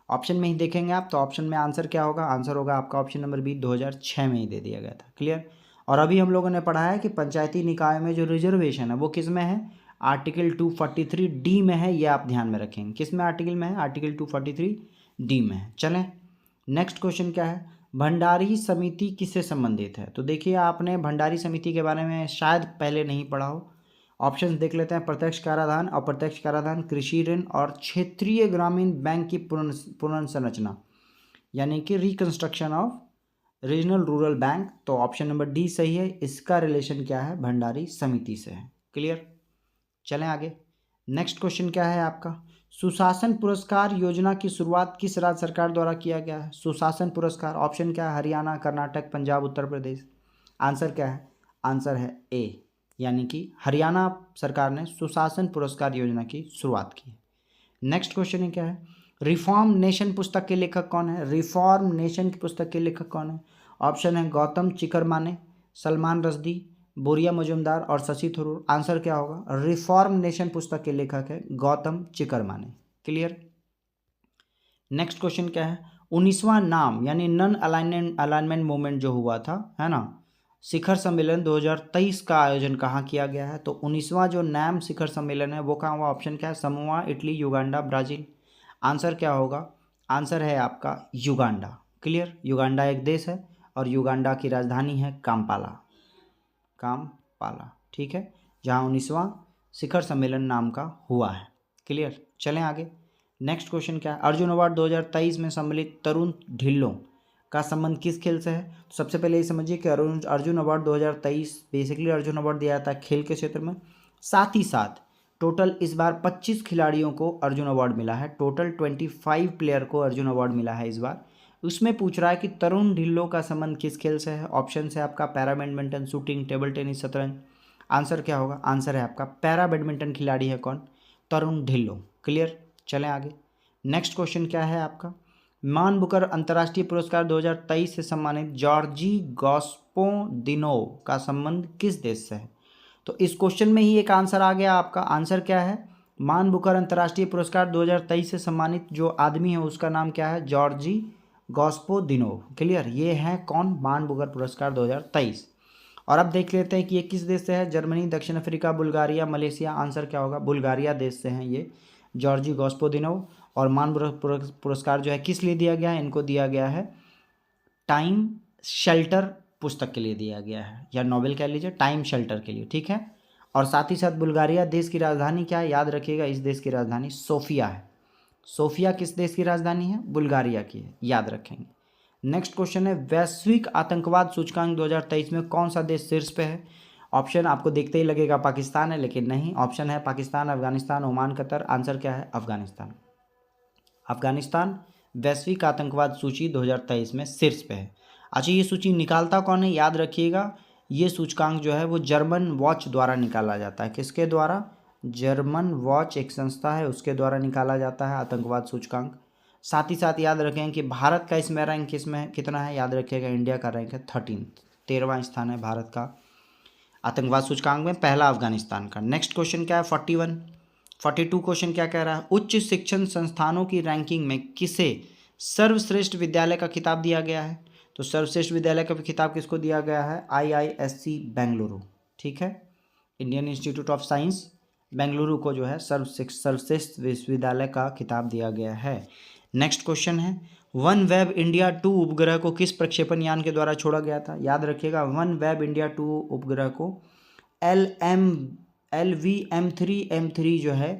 ऑप्शन में ही देखेंगे आप तो ऑप्शन में आंसर क्या होगा, आंसर होगा आपका ऑप्शन नंबर बी, 2006 में ही दे दिया गया था। क्लियर। और अभी हम लोगों ने पढ़ा है कि पंचायती निकाय में जो रिजर्वेशन है वो किस में है, आर्टिकल 243 डी में है। ये आप ध्यान में रखेंगे, किस में आर्टिकल में है, आर्टिकल 243 डी में है। चलें नेक्स्ट क्वेश्चन क्या है, भंडारी समिति किससे संबंधित है। तो देखिए आपने भंडारी समिति के बारे में शायद पहले नहीं पढ़ा हो। ऑप्शंस देख लेते हैं, प्रत्यक्ष कराधान, अप्रत्यक्ष कराधान, कृषि ऋण और क्षेत्रीय ग्रामीण बैंक की पुनर्संरचना, यानी कि reconstruction of regional rural bank. तो ऑप्शन नंबर डी सही है, इसका रिलेशन क्या है, भंडारी समिति से है। क्लियर। चलें आगे। नेक्स्ट क्वेश्चन क्या है आपका, सुशासन पुरस्कार योजना की शुरुआत किस राज्य सरकार द्वारा किया गया है। सुशासन पुरस्कार, ऑप्शन क्या है, हरियाणा, कर्नाटक, पंजाब, उत्तर प्रदेश। आंसर क्या है, आंसर है ए, यानी कि हरियाणा सरकार ने सुशासन पुरस्कार योजना की शुरुआत की है। नेक्स्ट क्वेश्चन क्या है, रिफॉर्म नेशन पुस्तक के लेखक कौन है। रिफॉर्म नेशन की पुस्तक के लेखक कौन है। ऑप्शन है गौतम चिकरमाने, सलमान रश्दी, बोरिया मजुमदार और शशि थरूर। आंसर क्या होगा, रिफॉर्म नेशन पुस्तक के लेखक है Gautam Chikermane. Clear. Next question क्या है, 19वां नाम यानी नन अलाइनमेंट मूवमेंट जो हुआ था, है ना, शिखर सम्मेलन 2023 का आयोजन कहाँ किया गया है। तो 19वां जो नाम शिखर सम्मेलन है वो कहाँ हुआ। ऑप्शन क्या है, Samoa, Italy, Uganda, Brazil. Answer क्या होगा, आंसर है आपका युगांडा। क्लियर। युगांडा एक देश है और युगांडा की राजधानी है काम्पाला, काम्पाला, ठीक है, जहाँ 19वां शिखर सम्मेलन नाम का हुआ है। क्लियर। चलें आगे। नेक्स्ट क्वेश्चन क्या है, अर्जुन अवार्ड 2023 में सम्मिलित तरुण ढिल्लों का संबंध किस खेल से है। तो सबसे पहले ये समझिए कि Arjun award 2023 basically Arjun award दिया जाता है खेल के क्षेत्र में। साथ ही साथ टोटल इस बार 25 खिलाड़ियों को अर्जुन अवार्ड मिला है, टोटल 25 प्लेयर को अर्जुन अवार्ड मिला है इस बार। उसमें पूछ रहा है कि तरुण ढिल्लों का संबंध किस खेल से है। ऑप्शन है आपका para badminton, shooting, table tennis, शतरंज। आंसर क्या होगा, आंसर है आपका पैरा बैडमिंटन खिलाड़ी है कौन, तरुण ढिल्लों। क्लियर। चलें आगे। नेक्स्ट क्वेश्चन क्या है आपका, मान बुकर अंतर्राष्ट्रीय पुरस्कार 2023 से सम्मानित जॉर्जी गॉस्पोदिनोव का संबंध किस देश से है। तो इस क्वेश्चन में ही एक आंसर आ गया आपका। आंसर क्या है, मान बुकर अंतर्राष्ट्रीय पुरस्कार 2023 से सम्मानित जो आदमी है उसका नाम क्या है, जॉर्जी गॉस्पोदिनोव। क्लियर। ये है कौन, मान बुकर पुरस्कार 2023। और अब देख लेते हैं कि ये किस देश से है, जर्मनी, दक्षिण अफ्रीका, बुल्गारिया, मलेशिया। आंसर क्या होगा, बुल्गारिया देश से हैं ये जॉर्जी गॉस्पोदिनोव। और मान पुरस्कार जो है किस लिए दिया गया है, इनको दिया गया है टाइम शेल्टर पुस्तक के लिए दिया गया है, या नोबेल कह लीजिए, टाइम शेल्टर के लिए, ठीक है। और साथ ही साथ बुल्गारिया देश की राजधानी क्या है, याद रखिएगा, इस देश की राजधानी सोफिया है। सोफिया किस देश की राजधानी है, बुल्गारिया की है, याद रखेंगे। नेक्स्ट क्वेश्चन है, वैश्विक आतंकवाद सूचकांक 2023 में कौन सा देश शीर्ष पे है। ऑप्शन आपको देखते ही लगेगा पाकिस्तान है, लेकिन नहीं। ऑप्शन है Pakistan, Afghanistan, Oman, Qatar. Answer क्या है, अफगानिस्तान। अफगानिस्तान वैश्विक आतंकवाद सूची 2023 में शीर्ष पे है। अच्छा, ये सूची निकालता कौन है, याद रखिएगा, ये सूचकांक जो है वो जर्मन वॉच द्वारा निकाला जाता है। किसके द्वारा, जर्मन वॉच एक संस्था है, उसके द्वारा निकाला जाता है आतंकवाद सूचकांक। साथ ही साथ याद रखें कि भारत का इसमें रैंक किसमें कितना है, याद रखिएगा, इंडिया का रैंक है 13वां स्थान है भारत का आतंकवाद सूचकांक में, पहला अफगानिस्तान का। नेक्स्ट क्वेश्चन क्या है, 42 क्वेश्चन क्या कह रहा है, उच्च शिक्षण संस्थानों की रैंकिंग में किसे सर्वश्रेष्ठ विद्यालय का खिताब दिया गया है। तो सर्वश्रेष्ठ विद्यालय का खिताब किसको दिया गया है, IISc बेंगलुरु, ठीक है, Indian institute of science Bengaluru को जो है सर्वश्रेष्ठ विश्वविद्यालय का खिताब दिया गया है। नेक्स्ट क्वेश्चन है, वन वेब इंडिया 2 उपग्रह को किस प्रक्षेपण यान के द्वारा छोड़ा गया था। याद रखिएगा, वन वेब इंडिया 2 उपग्रह को LVM3 जो है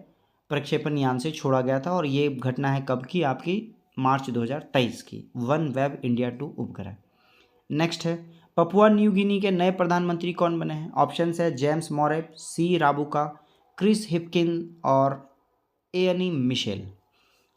प्रक्षेपण यान से छोड़ा गया था। और ये घटना है कब की, आपकी मार्च 2023 की, वन वेब इंडिया 2 उपग्रह। नेक्स्ट है, पपुआ न्यू गिनी के नए प्रधानमंत्री कौन बने हैं? ऑप्शन है जेम्स मॉरेप, सी राबुका, क्रिस हिप्किन और एनी मिशेल।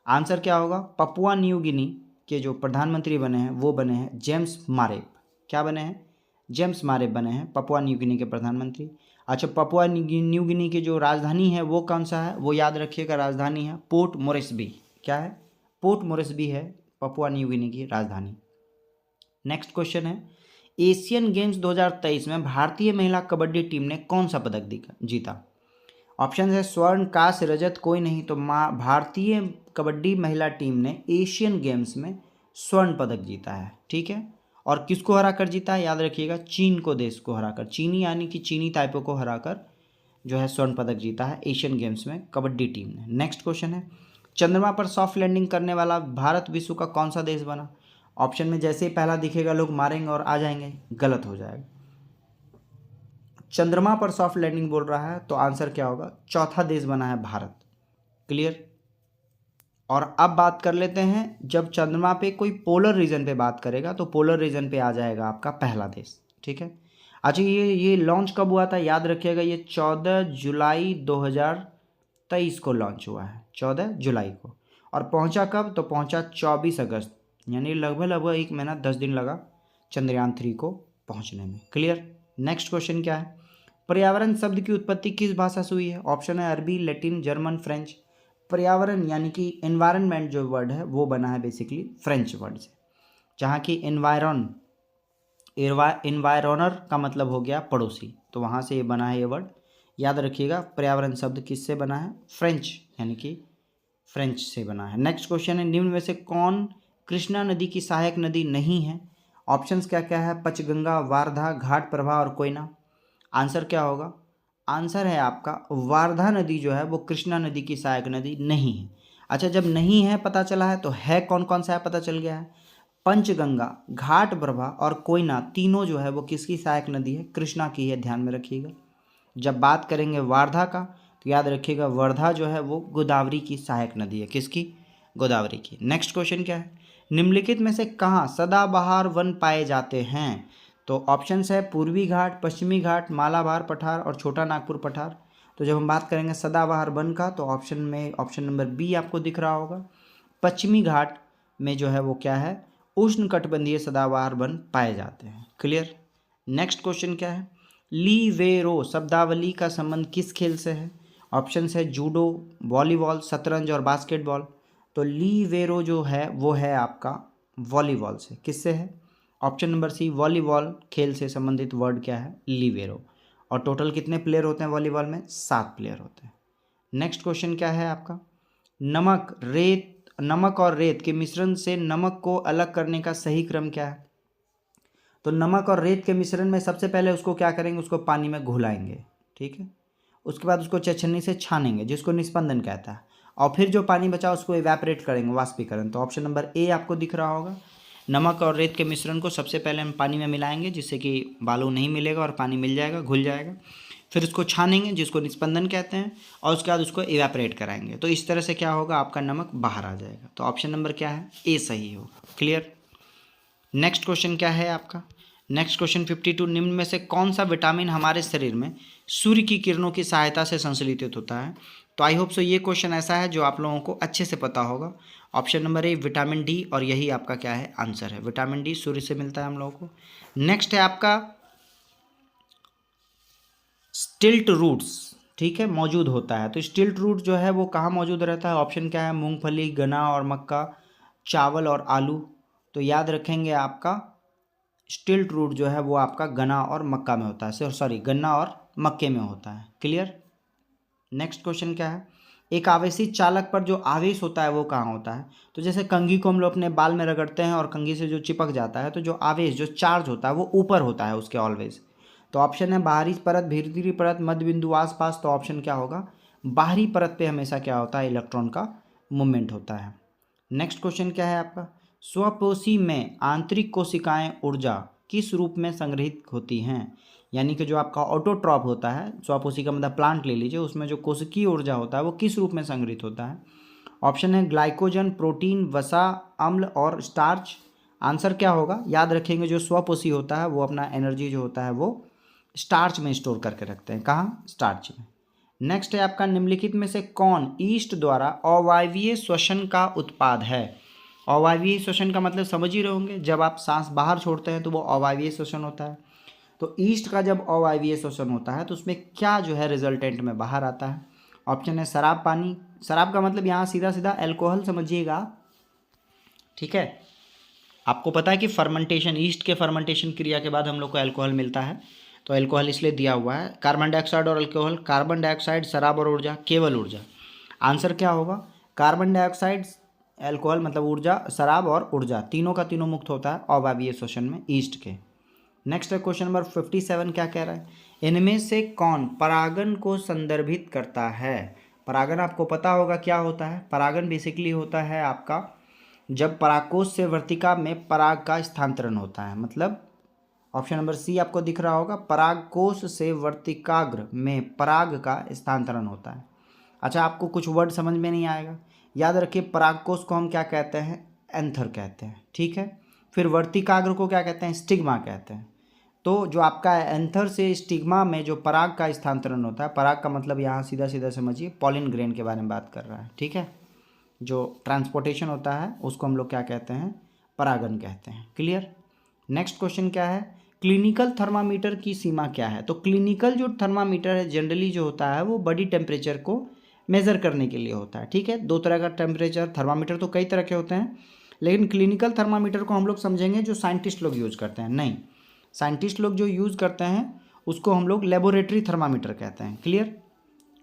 आंसर क्या होगा? पपुआ न्यू गिनी के जो प्रधानमंत्री बने हैं वो बने हैं जेम्स मारेप। क्या बने हैं? जेम्स मारेप बने हैं पपुआ न्यू गिनी के प्रधानमंत्री। अच्छा, पपुआ न्यू गिनी की जो राजधानी है वो कौन सा है? वो याद रखिएगा, राजधानी है पोर्ट मोरेस्बी। क्या है? पोर्ट मोरेस्बी है पपुआ न्यू गिनी की राजधानी। नेक्स्ट क्वेश्चन है, एशियन गेम्स 2023 में भारतीय महिला कबड्डी टीम ने कौन सा पदक जीता? ऑप्शन है स्वर्ण, कांस्य, रजत, कोई नहीं। तो भारतीय कबड्डी महिला टीम ने एशियन गेम्स में स्वर्ण पदक जीता है। ठीक है, और किसको हरा कर जीता है? याद रखिएगा, चीन को, देश को हराकर, चीनी यानी कि चीनी ताइपे को हराकर जो है स्वर्ण पदक जीता है एशियन गेम्स में कबड्डी टीम ने। नेक्स्ट क्वेश्चन है, चंद्रमा पर सॉफ्ट लैंडिंग करने वाला भारत विश्व का कौन सा देश बना? ऑप्शन में जैसे ही पहला दिखेगा लोग मारेंगे और आ जाएंगे, गलत हो जाएगा। चंद्रमा पर सॉफ्ट लैंडिंग बोल रहा है तो आंसर क्या होगा? चौथा देश बना है भारत। क्लियर? और अब बात कर लेते हैं, जब चंद्रमा पे कोई पोलर रीजन पे बात करेगा तो पोलर रीजन पे आ जाएगा आपका पहला देश। ठीक है। अच्छा, ये लॉन्च कब हुआ था? याद रखिएगा, ये 14 जुलाई 2023 को लॉन्च हुआ है, 14 जुलाई को। और पहुंचा कब? तो पहुंचा 24 अगस्त, यानी लगभग 1 महीना 10 दिन लगा चंद्रयान 3 को पहुंचने में। क्लियर? नेक्स्ट क्वेश्चन क्या है, पर्यावरण शब्द की उत्पत्ति किस भाषा से हुई है? ऑप्शन है अरबी, लैटिन, जर्मन, फ्रेंच। पर्यावरण यानी कि एनवायरनमेंट जो वर्ड है वो बना है बेसिकली फ्रेंच वर्ड से, जहाँ की एनवायरनर का मतलब हो गया पड़ोसी, तो वहाँ से ये बना है ये वर्ड। याद रखिएगा, पर्यावरण शब्द किससे बना है? फ्रेंच, यानी कि फ्रेंच से बना है। नेक्स्ट क्वेश्चन है, निम्न में से कौन कृष्णा नदी की सहायक नदी नहीं है? ऑप्शंस क्या क्या है? पचगंगा, वारधा, घाट प्रभा और कोयना। आंसर क्या होगा? आंसर है आपका वारधा नदी जो है वो कृष्णा नदी की सहायक नदी नहीं है। अच्छा, जब नहीं है पता चला है तो है कौन कौन सा है पता चल गया है। पंचगंगा, घाट प्रभा और कोयना तीनों जो है वो किसकी सहायक नदी है? कृष्णा की है, ध्यान में रखिएगा। जब बात करेंगे वारधा का तो याद रखिएगा वर्धा जो है वो गोदावरी की सहायक नदी है। किसकी? गोदावरी की। नेक्स्ट क्वेश्चन क्या है, निम्नलिखित में से कहाँ सदाबहार वन पाए जाते हैं? तो ऑप्शंस है पूर्वी घाट, पश्चिमी घाट, मालाबार पठार और छोटा नागपुर पठार। तो जब हम बात करेंगे सदाबहार वन का तो ऑप्शन नंबर बी आपको दिख रहा होगा, पश्चिमी घाट में जो है वो क्या है? उष्णकटिबंधीय सदाबहार वन पाए जाते हैं। क्लियर? नेक्स्ट क्वेश्चन क्या है, लीवेरो शब्दावली का संबंध किस खेल से है? ऑप्शंस है जूडो, वॉलीबॉल, शतरंज और बास्केटबॉल। तो लीवेरो जो है वो है आपका वॉलीबॉल से। किससे है? ऑप्शन नंबर सी, वॉलीबॉल खेल से संबंधित वर्ड क्या है? लीवेरो। और टोटल कितने प्लेयर होते हैं वॉलीबॉल में? 7 प्लेयर होते हैं। नेक्स्ट क्वेश्चन क्या है आपका, नमक और रेत के मिश्रण से नमक को अलग करने का सही क्रम क्या है? तो नमक और रेत के मिश्रण में सबसे पहले उसको क्या करेंगे? उसको पानी में घुलाएंगे। ठीक है, उसके बाद उसको छन्नी से छानेंगे जिसको निष्पंदन कहता है, और फिर जो पानी बचा उसको इवेपोरेट करेंगे, वाष्पीकरण। तो ऑप्शन नंबर ए आपको दिख रहा होगा, नमक और रेत के मिश्रण को सबसे पहले हम पानी में मिलाएंगे जिससे कि बालू नहीं मिलेगा और पानी मिल जाएगा, घुल जाएगा। फिर उसको छानेंगे जिसको निष्पंदन कहते हैं, और उसके बाद उसको इवेपोरेट कराएंगे। तो इस तरह से क्या होगा? आपका नमक बाहर आ जाएगा। तो ऑप्शन नंबर क्या है? ए सही होगा। क्लियर? नेक्स्ट क्वेश्चन क्या है आपका, नेक्स्ट क्वेश्चन 52, निम्न में से कौन सा विटामिन हमारे शरीर में सूर्य की किरणों की सहायता से संश्लेषित होता है? तो आई होप सो ये क्वेश्चन ऐसा है जो आप लोगों को अच्छे से पता होगा। Option number A vitamin D, और यही आपका क्या है? आंसर है। विटामिन डी सूर्य से मिलता है हम लोगों को। नेक्स्ट है आपका स्टिल्ट रूट्स, ठीक है, मौजूद होता है। तो स्टिल्ट रूट जो है वो कहाँ मौजूद रहता है? ऑप्शन क्या है? मूंगफली, गन्ना और मक्का, चावल और आलू। तो याद रखेंगे आपका स्टिल्ट रूट जो है वो आपका गन्ना और मक्का में होता है, सॉरी गन्ना और मक्के में होता है। क्लियर? नेक्स्ट क्वेश्चन क्या है, एक आवेशी चालक पर जो आवेश होता है वो कहाँ होता है? तो जैसे कंघी को हम लोग अपने बाल में रगड़ते हैं और कंघी से जो चिपक जाता है, तो जो आवेश, जो चार्ज होता है वो ऊपर होता है उसके ऑलवेज। तो ऑप्शन है बाहरी परत, भीतरी परत, मध्य बिंदु, आसपास। तो ऑप्शन क्या होगा? बाहरी परत पे हमेशा क्या होता है? इलेक्ट्रॉन का मूवमेंट होता है। नेक्स्ट क्वेश्चन क्या है आपका, स्वपोषी में आंतरिक कोशिकाएं ऊर्जा किस रूप में संग्रहित होती हैं? यानी कि जो आपका ऑटोट्रॉप होता है, स्वपोषी का मतलब प्लांट ले लीजिए, उसमें जो कोशिकीय ऊर्जा होता है वो किस रूप में संग्रहित होता है? ऑप्शन है ग्लाइकोजन, प्रोटीन, वसा, अम्ल और स्टार्च। आंसर क्या होगा, याद रखेंगे जो स्वपोषी होता है वो अपना एनर्जी जो होता है वो स्टार्च में स्टोर करके रखते हैं। कहाँ? स्टार्च में। नेक्स्ट है आपका, निम्नलिखित में से कौन ईस्ट द्वारा अवायवीय श्वसन का उत्पाद है? अवायवीय श्वसन का मतलब समझ ही रहे होंगे, जब आप सांस बाहर छोड़ते हैं तो वो अवायवीय श्वसन होता है। तो ईस्ट का जब अवायवीय श्वसन होता है तो उसमें क्या जो है रिजल्टेंट में बाहर आता है? ऑप्शन है शराब पानी। शराब का मतलब यहाँ सीधा सीधा एल्कोहल समझिएगा, ठीक है। आपको पता है कि फर्मेंटेशन, ईस्ट के फर्मेंटेशन क्रिया के बाद हम लोग को एल्कोहल मिलता है, तो एल्कोहल इसलिए दिया हुआ है। कार्बन डाइऑक्साइड और अल्कोहल, कार्बन डाइऑक्साइड, शराब और ऊर्जा, केवल ऊर्जा। आंसर क्या होगा? कार्बन डाइऑक्साइड, एल्कोहल मतलब ऊर्जा, शराब और ऊर्जा, तीनों का तीनों मुक्त होता है अवायवीय श्वसन में ईस्ट के। नेक्स्ट है क्वेश्चन नंबर 57, क्या कह रहा है? इनमें से कौन परागन को संदर्भित करता है? परागन आपको पता होगा क्या होता है। परागन बेसिकली होता है आपका जब परागकोश से वर्तिका में पराग का स्थानांतरण होता है, मतलब ऑप्शन नंबर सी आपको दिख रहा होगा, परागकोश से वर्तिकाग्र में पराग का स्थानांतरण होता है। अच्छा, आपको कुछ वर्ड समझ में नहीं आएगा, याद रखिए परागकोश को हम क्या कहते हैं? एंथर कहते हैं, ठीक है। फिर वर्तिकाग्र को क्या कहते हैं? स्टिग्मा कहते हैं। तो जो आपका एंथर से स्टिग्मा में जो पराग का स्थानांतरण होता है, पराग का मतलब यहाँ सीधा सीधा समझिए पॉलिन ग्रेन के बारे में बात कर रहा है, ठीक है। जो ट्रांसपोर्टेशन होता है उसको हम लोग क्या कहते हैं? परागन कहते हैं। क्लियर? नेक्स्ट क्वेश्चन क्या है? क्लिनिकल थर्मामीटर की सीमा क्या है? तो क्लिनिकल जो थर्मामीटर है जनरली जो होता है वो बॉडी टेम्परेचर को मेज़र करने के लिए होता है, ठीक है। दो तरह का टेम्परेचर थर्मामीटर तो कई तरह के होते हैं, लेकिन क्लिनिकल थर्मामीटर को हम लोग समझेंगे जो साइंटिस्ट लोग यूज़ करते हैं। नहीं, साइंटिस्ट लोग जो यूज़ करते हैं उसको हम लोग लेबोरेटरी थर्मामीटर कहते हैं। क्लियर?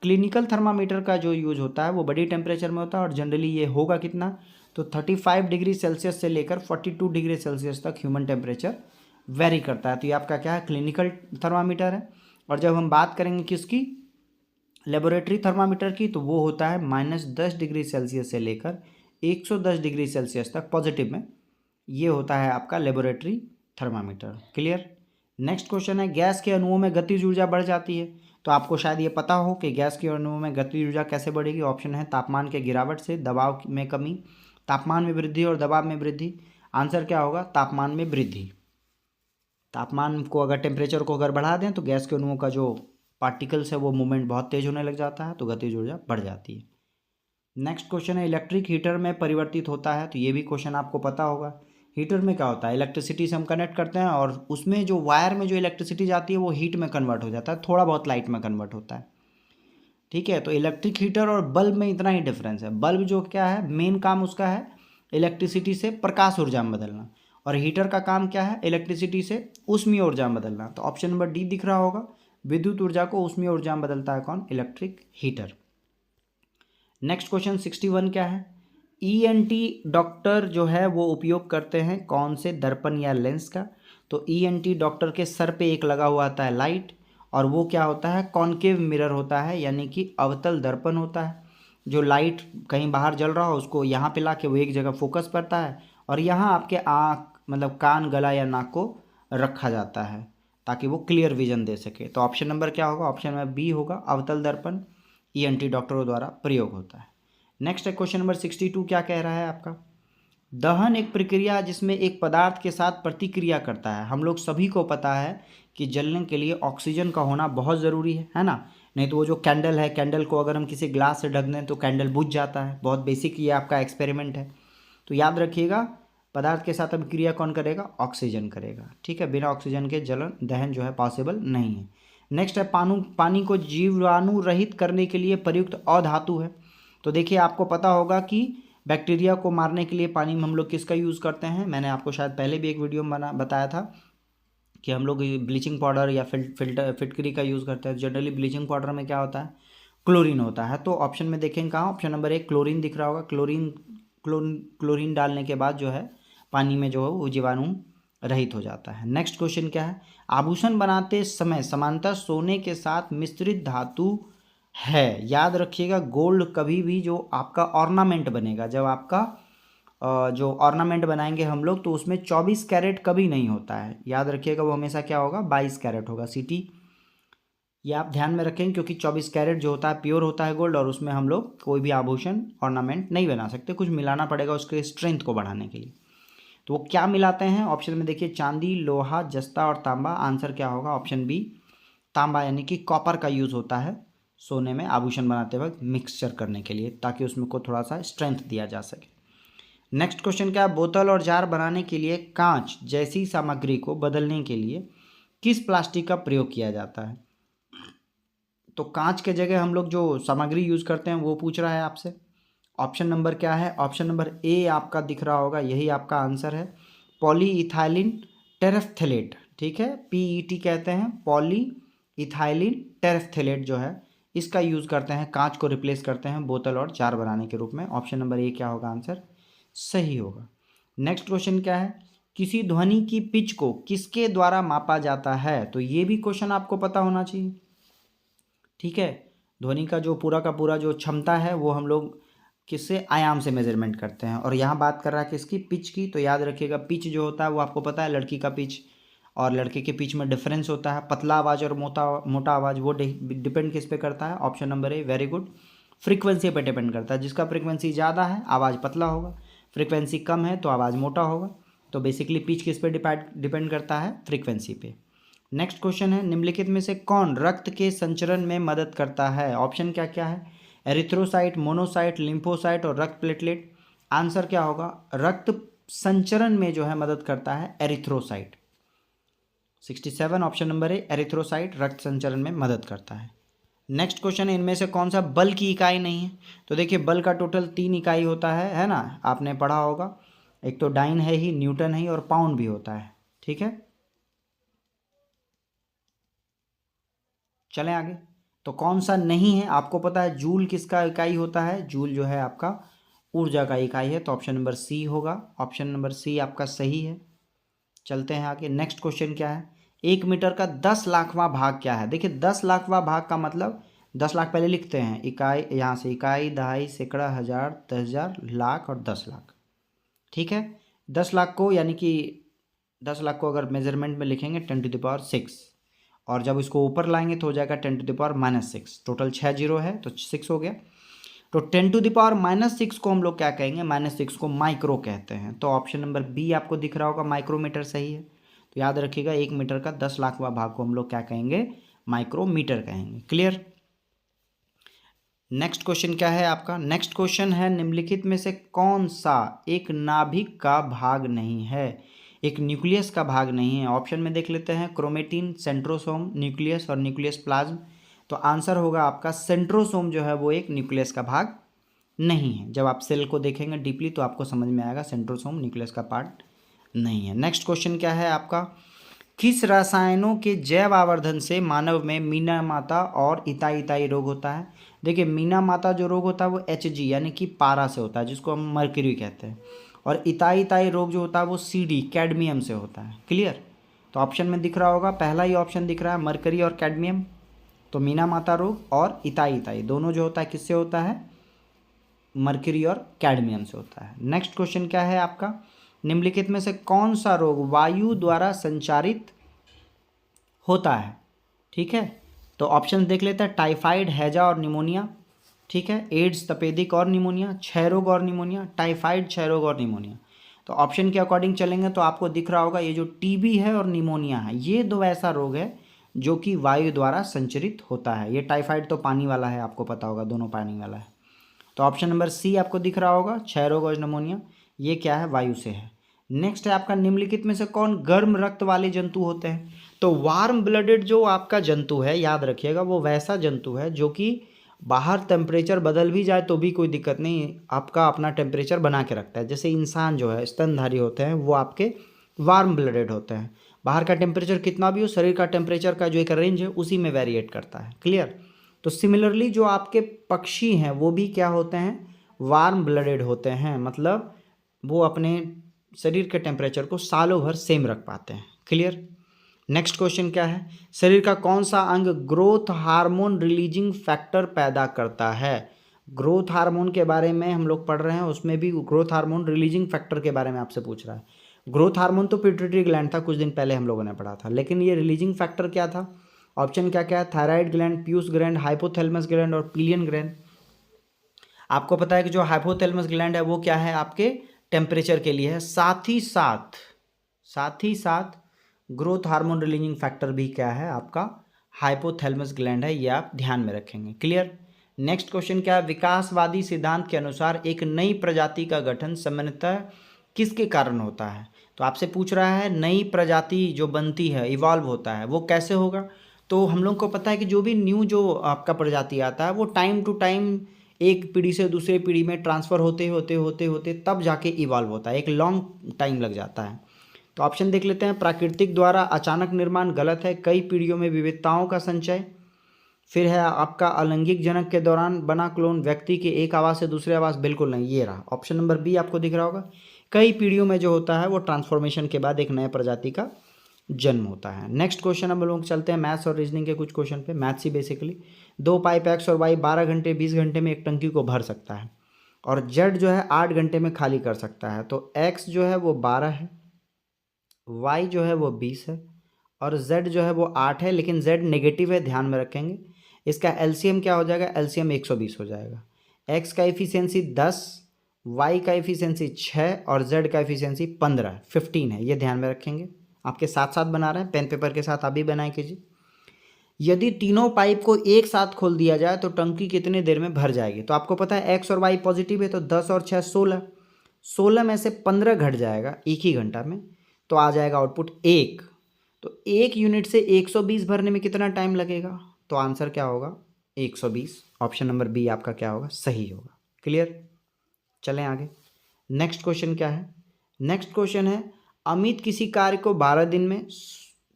क्लिनिकल थर्मामीटर का जो यूज होता है वो बॉडी टेम्परेचर में होता है और जनरली ये होगा कितना? तो 35 डिग्री सेल्सियस से लेकर 42 डिग्री सेल्सियस तक ह्यूमन टेम्परेचर वेरी करता है। तो ये आपका क्या है? क्लिनिकल थर्मामीटर है। और जब हम बात करेंगे किसकी? लेबोरेटरी थर्मामीटर की, तो वो होता है -10 डिग्री सेल्सियस से लेकर 110 डिग्री सेल्सियस तक पॉजिटिव में, ये होता है आपका laboratory thermometer. Clear? Next question है, गैस के अणुओं में गतिज ऊर्जा बढ़ जाती है। तो आपको शायद ये पता हो कि गैस के अणुओं में गतिज ऊर्जा कैसे बढ़ेगी। ऑप्शन है तापमान के गिरावट से, दबाव में कमी, तापमान में वृद्धि और दबाव में वृद्धि। आंसर क्या होगा? तापमान में वृद्धि। तापमान को अगर टेम्परेचर को अगर बढ़ा दें तो गैस के अणुओं का जो पार्टिकल्स है वो मूवमेंट बहुत तेज होने लग जाता है, तो गतिज ऊर्जा बढ़ जाती है। नेक्स्ट क्वेश्चन है, इलेक्ट्रिक हीटर में परिवर्तित होता है। तो ये भी क्वेश्चन आपको पता होगा। हीटर में क्या होता है? इलेक्ट्रिसिटी से हम कनेक्ट करते हैं और उसमें जो वायर में जो इलेक्ट्रिसिटी जाती है वो हीट में कन्वर्ट हो जाता है, थोड़ा बहुत लाइट में कन्वर्ट होता है, ठीक है। तो इलेक्ट्रिक हीटर और बल्ब में इतना ही डिफरेंस है। बल्ब जो क्या है, मेन काम उसका है इलेक्ट्रिसिटी से प्रकाश ऊर्जा में बदलना, और हीटर का काम क्या है? इलेक्ट्रिसिटी से ऊष्मीय ऊर्जा में बदलना। तो ऑप्शन नंबर डी दिख रहा होगा, विद्युत ऊर्जा को ऊष्मीय ऊर्जा में बदलता है कौन? Electric heater. नेक्स्ट क्वेश्चन 61 क्या है? ईएनटी डॉक्टर जो है वो उपयोग करते हैं कौन से दर्पण या लेंस का? तो ईएनटी डॉक्टर के सर पे एक लगा हुआ आता है लाइट, और वो क्या होता है? कॉनकेव मिरर होता है, यानी कि अवतल दर्पण होता है। जो लाइट कहीं बाहर जल रहा हो उसको यहाँ पे ला के वो एक जगह फोकस करता है, और यहाँ आपके आँख मतलब कान, गला या नाक को रखा जाता है ताकि वो क्लियर विजन दे सके। तो ऑप्शन नंबर क्या होगा? ऑप्शन नंबर बी होगा, अवतल दर्पण ईएनटी डॉक्टरों द्वारा प्रयोग होता है। नेक्स्ट है क्वेश्चन नंबर 62, क्या कह रहा है आपका? दहन एक प्रक्रिया जिसमें एक पदार्थ के साथ प्रतिक्रिया करता है। हम लोग सभी को पता है कि जलने के लिए ऑक्सीजन का होना बहुत ज़रूरी है ना। नहीं तो वो जो कैंडल है, कैंडल को अगर हम किसी ग्लास से ढक दें तो कैंडल बुझ जाता है। बहुत बेसिक ये आपका एक्सपेरिमेंट है, तो याद रखिएगा पदार्थ के साथ अभिक्रिया कौन करेगा? ऑक्सीजन करेगा, ठीक है। बिना ऑक्सीजन के जलन दहन जो है पॉसिबल नहीं है। नेक्स्ट है, पानी को जीवाणु रहित करने के लिए प्रयुक्त अधातु है। तो देखिए आपको पता होगा कि बैक्टीरिया को मारने के लिए पानी में हम लोग किसका यूज़ करते हैं? मैंने आपको शायद पहले भी एक वीडियो में बताया था कि हम लोग ब्लीचिंग पाउडर या फिटकरी का यूज़ करते हैं। जनरली ब्लीचिंग पाउडर में क्या होता है? क्लोरीन होता है। तो ऑप्शन में देखेंगे कहाँ? ऑप्शन नंबर 1 क्लोरीन दिख रहा होगा। क्लोरीन डालने के बाद जो है पानी में जो है वो जीवाणु रहित हो जाता है। नेक्स्ट क्वेश्चन क्या है? आभूषण बनाते समय समानतः सोने के साथ मिश्रित धातु है। याद रखिएगा, गोल्ड कभी भी जो आपका ऑर्नामेंट बनेगा, जब आपका जो ऑर्नामेंट बनाएंगे हम लोग, तो उसमें 24 कैरेट कभी नहीं होता है। याद रखिएगा वो हमेशा क्या होगा? 22 कैरेट होगा। सिटी ये आप ध्यान में रखें, क्योंकि 24 कैरेट जो होता है प्योर होता है गोल्ड, और उसमें हम लोग कोई भी आभूषण ऑर्नामेंट नहीं बना सकते, कुछ मिलाना पड़ेगा उसके स्ट्रेंथ को बढ़ाने के लिए। तो वो क्या मिलाते हैं? ऑप्शन में देखिए, चांदी, लोहा, जस्ता और तांबा। आंसर क्या होगा? ऑप्शन बी, तांबा, यानी कि कॉपर का यूज़ होता है सोने में आभूषण बनाते वक्त मिक्सचर करने के लिए, ताकि उसमें को थोड़ा सा स्ट्रेंथ दिया जा सके। नेक्स्ट क्वेश्चन क्या है? बोतल और जार बनाने के लिए कांच जैसी सामग्री को बदलने के लिए किस प्लास्टिक का प्रयोग किया जाता है? तो कांच के जगह हम लोग जो सामग्री यूज़ करते हैं वो पूछ रहा है आपसे। ऑप्शन नंबर क्या है? ऑप्शन नंबर ए आपका दिख रहा होगा, यही आपका आंसर है, पॉली इथाइलिन टेरेफ्थेलेट। ठीक है, पीईटी कहते हैं, पॉली इथाइलिन टेरेफ्थेलेट जो है इसका यूज़ करते हैं, कांच को रिप्लेस करते हैं बोतल और जार बनाने के रूप में। ऑप्शन नंबर ए क्या होगा? आंसर सही होगा। नेक्स्ट क्वेश्चन क्या है? किसी ध्वनि की पिच को किसके द्वारा मापा जाता है? तो ये भी क्वेश्चन आपको पता होना चाहिए। ठीक है, ध्वनि का जो पूरा का पूरा जो क्षमता है वो हम लोग किससे? आयाम से मेजरमेंट करते हैं। और यहाँ बात कर रहा है किसकी? पिच की। तो याद रखिएगा, पिच जो होता है वो आपको पता है, लड़की का पिच और लड़के के पिच में डिफरेंस होता है। पतला आवाज़ और मोटा आवाज़, वो डिपेंड किस पे करता है? ऑप्शन नंबर ए, वेरी गुड, फ्रीक्वेंसी पे डिपेंड करता है। जिसका फ्रीक्वेंसी ज़्यादा है आवाज़ पतला होगा, फ्रीक्वेंसी कम है तो आवाज़ मोटा होगा। तो बेसिकली पिच किस पे डिपेंड करता है? फ्रीक्वेंसी पे। नेक्स्ट क्वेश्चन है, निम्नलिखित में से कौन रक्त के संचरण में मदद करता है? ऑप्शन क्या क्या है? एरिथ्रोसाइट, मोनोसाइट, लिम्फोसाइट और रक्त प्लेटलेट। आंसर क्या होगा? रक्त संचरण में जो है मदद करता है एरिथ्रोसाइट। 67 ऑप्शन नंबर ए, एरिथ्रोसाइट रक्त संचरण में मदद करता है। नेक्स्ट क्वेश्चन है, इनमें से कौन सा बल की इकाई नहीं है? तो देखिए, बल का टोटल 3 इकाई होता है ना, आपने पढ़ा होगा। एक तो डाइन है ही, न्यूटन है ही, और पाउंड भी होता है। ठीक है, चलें आगे। तो कौन सा नहीं है? आपको पता है जूल किसका इकाई होता है? जूल जो है आपका ऊर्जा का इकाई है। तो ऑप्शन नंबर सी होगा, ऑप्शन नंबर सी आपका सही है। चलते हैं आगे। नेक्स्ट क्वेश्चन क्या है? 1 मीटर का 10 लाखवां भाग क्या है? देखिए, 10 लाखवां भाग का मतलब 10 लाख पहले लिखते हैं, इकाई यहाँ से, इकाई, दहाई, सैकड़ा, हज़ार, 10,000, लाख और 10 लाख। ठीक है, 10 लाख को, यानी कि 10 लाख को अगर मेजरमेंट में लिखेंगे 10⁻⁶, और जब इसको ऊपर लाएंगे तो हो जाएगा 10⁻⁻6। टोटल 6 जीरो है तो 6 हो गया। तो 10⁻⁻6 को हम लोग क्या कहेंगे? -6 को माइक्रो कहते हैं। तो ऑप्शन नंबर बी आपको दिख रहा होगा, माइक्रोमीटर सही है। तो याद रखिएगा, 1 मीटर का 10 लाखवां भाग को हम लोग क्या कहेंगे? माइक्रोमीटर कहेंगे। क्लियर? नेक्स्ट क्वेश्चन क्या है आपका? नेक्स्ट क्वेश्चन है, निम्नलिखित में से कौन सा एक नाभिक का भाग नहीं है? एक न्यूक्लियस का भाग नहीं है। ऑप्शन में देख लेते हैं, क्रोमेटिन, सेंट्रोसोम, न्यूक्लियस और न्यूक्लियस प्लाज्म। तो आंसर होगा आपका सेंट्रोसोम जो है वो एक न्यूक्लियस का भाग नहीं है। जब आप सेल को देखेंगे डीपली तो आपको समझ में आएगा सेंट्रोसोम न्यूक्लियस का पार्ट नहीं है। नेक्स्ट क्वेश्चन क्या है आपका? किस रसायनों के जैव आवर्धन से मानव में मीना माता और इताई इताई रोग होता है? देखिए, मीना माता जो रोग होता है वो Hg यानी कि पारा से होता है, जिसको हम मर्क्यूरी कहते हैं। और इताई इताई रोग जो होता है वो Cd कैडमियम से होता है। क्लियर? तो ऑप्शन में दिख रहा होगा, पहला ही ऑप्शन दिख रहा है, मरकरी और कैडमियम। तो मीना माता रोग और इताई इताई दोनों जो होता है किससे होता है? मर्क्यूरी और कैडमियम से होता है। नेक्स्ट क्वेश्चन क्या है आपका? निम्नलिखित में से कौन सा रोग वायु द्वारा संचारित होता है? ठीक है, तो ऑप्शन देख लेते हैं, टाइफाइड, हैजा और निमोनिया। ठीक है, एड्स, तपेदिक और निमोनिया, क्षय रोग और निमोनिया, टाइफाइड, क्षय रोग और निमोनिया। तो ऑप्शन के अकॉर्डिंग चलेंगे तो आपको दिख रहा होगा ये जो टीबी है और निमोनिया है, ये दो ऐसा रोग है जो कि वायु द्वारा संचरित होता है। ये टाइफाइड तो पानी वाला है, आपको पता होगा, दोनों पानी वाला है। तो ऑप्शन नंबर सी आपको दिख रहा होगा, क्षय रोग और निमोनिया, ये क्या है? वायु से है। नेक्स्ट है आपका, निम्नलिखित में से कौन गर्म रक्त वाले जंतु होते हैं? तो वार्म ब्लडेड जो आपका जंतु है, याद रखिएगा, वो वैसा जंतु है जो कि बाहर टेम्परेचर बदल भी जाए तो भी कोई दिक्कत नहीं, आपका अपना टेम्परेचर बना के रखता है। जैसे इंसान जो है, स्तनधारी होते हैं, वो आपके वार्म ब्लडेड होते हैं। बाहर का टेम्परेचर कितना भी हो, शरीर का टेम्परेचर का जो एक रेंज है उसी में वेरिएट करता है। क्लियर? तो सिमिलरली जो आपके पक्षी हैं वो भी क्या होते हैं? वार्म ब्लडेड होते हैं, मतलब वो अपने शरीर के टेम्परेचर को सालों भर सेम रख पाते हैं। क्लियर? नेक्स्ट क्वेश्चन क्या है? शरीर का कौन सा अंग ग्रोथ हार्मोन रिलीजिंग फैक्टर पैदा करता है? ग्रोथ हार्मोन के बारे में हम लोग पढ़ रहे हैं, उसमें भी ग्रोथ हार्मोन रिलीजिंग फैक्टर के बारे में आपसे पूछ रहा है। ग्रोथ हार्मोन तो पिट्यूटरी ग्लैंड था, कुछ दिन पहले हम लोगों ने पढ़ा था, लेकिन ये रिलीजिंग फैक्टर क्या था? ऑप्शन क्या क्या है? थायराइड ग्लैंड, प्यूस ग्लैंड, हाइपोथैलेमस ग्लैंड और पिलियन ग्लैंड। आपको पता है कि जो हाइपोथैलेमस ग्लैंड है वो क्या है? आपके टेम्परेचर के लिए है, साथ ही साथ ग्रोथ हार्मोन रिलीजिंग फैक्टर भी क्या है आपका हाइपोथैलेमस ग्लैंड है, ये आप ध्यान में रखेंगे। क्लियर। नेक्स्ट क्वेश्चन क्या है, विकासवादी सिद्धांत के अनुसार एक नई प्रजाति का गठन सामान्यतः किसके कारण होता है? तो आपसे पूछ रहा है नई प्रजाति जो बनती है, इवॉल्व होता है, वो कैसे होगा? तो हम लोग को पता है कि जो भी न्यू जो आपका प्रजाति आता है वो टाइम टू टाइम एक पीढ़ी से दूसरे पीढ़ी में ट्रांसफ़र होते होते होते होते तब जाके इवॉल्व होता है, एक लॉन्ग टाइम लग जाता है। तो ऑप्शन देख लेते हैं, प्राकृतिक द्वारा अचानक निर्माण गलत है, कई पीढ़ियों में विविधताओं का संचय, फिर है आपका अलैंगिक जनक के दौरान बना क्लोन, व्यक्ति के एक आवाज़ से दूसरे आवाज़, बिल्कुल नहीं, ये रहा ऑप्शन नंबर बी आपको दिख रहा होगा। कई पीढ़ियों में जो होता है वो ट्रांसफॉर्मेशन के बाद एक नए प्रजाति का जन्म होता है। नेक्स्ट क्वेश्चन हम लोग चलते हैं मैथ्स और रीजनिंग के कुछ क्वेश्चन पे, मैथ्स ही बेसिकली। 2 पाइप एक्स और वाई 12 घंटे 20 घंटे में एक टंकी को भर सकता है और जेड जो है 8 घंटे में खाली कर सकता है। तो एक्स जो है वो 12 है, वाई जो है वो 20 है और जेड जो है वो 8 है, लेकिन जेड नेगेटिव है, ध्यान में रखेंगे। इसका एलसीएम क्या हो जाएगा, एलसीएम 120 हो जाएगा। एक्स का एफिशिएंसी 10, वाई का एफिशिएंसी 6 और जेड का एफिशिएंसी 15 है, ये ध्यान में रखेंगे। आपके साथ साथ बना रहे हैं, पेन पेपर के साथ आप भी बनाए कीजिए। यदि तीनों पाइप को एक साथ खोल दिया जाए तो टंकी कितने देर में भर जाएगी? तो आपको पता है एक्स और वाई पॉजिटिव है, तो 10 और 6 16 में से 15 घट जाएगा एक ही घंटा में, तो आ जाएगा आउटपुट 1। तो 1 यूनिट से 120 भरने में कितना टाइम लगेगा? तो आंसर क्या होगा 120। ऑप्शन नंबर बी आपका क्या होगा, सही होगा। क्लियर। चलें आगे। नेक्स्ट क्वेश्चन क्या है, नेक्स्ट क्वेश्चन है अमित किसी कार्य को 12 दिन में,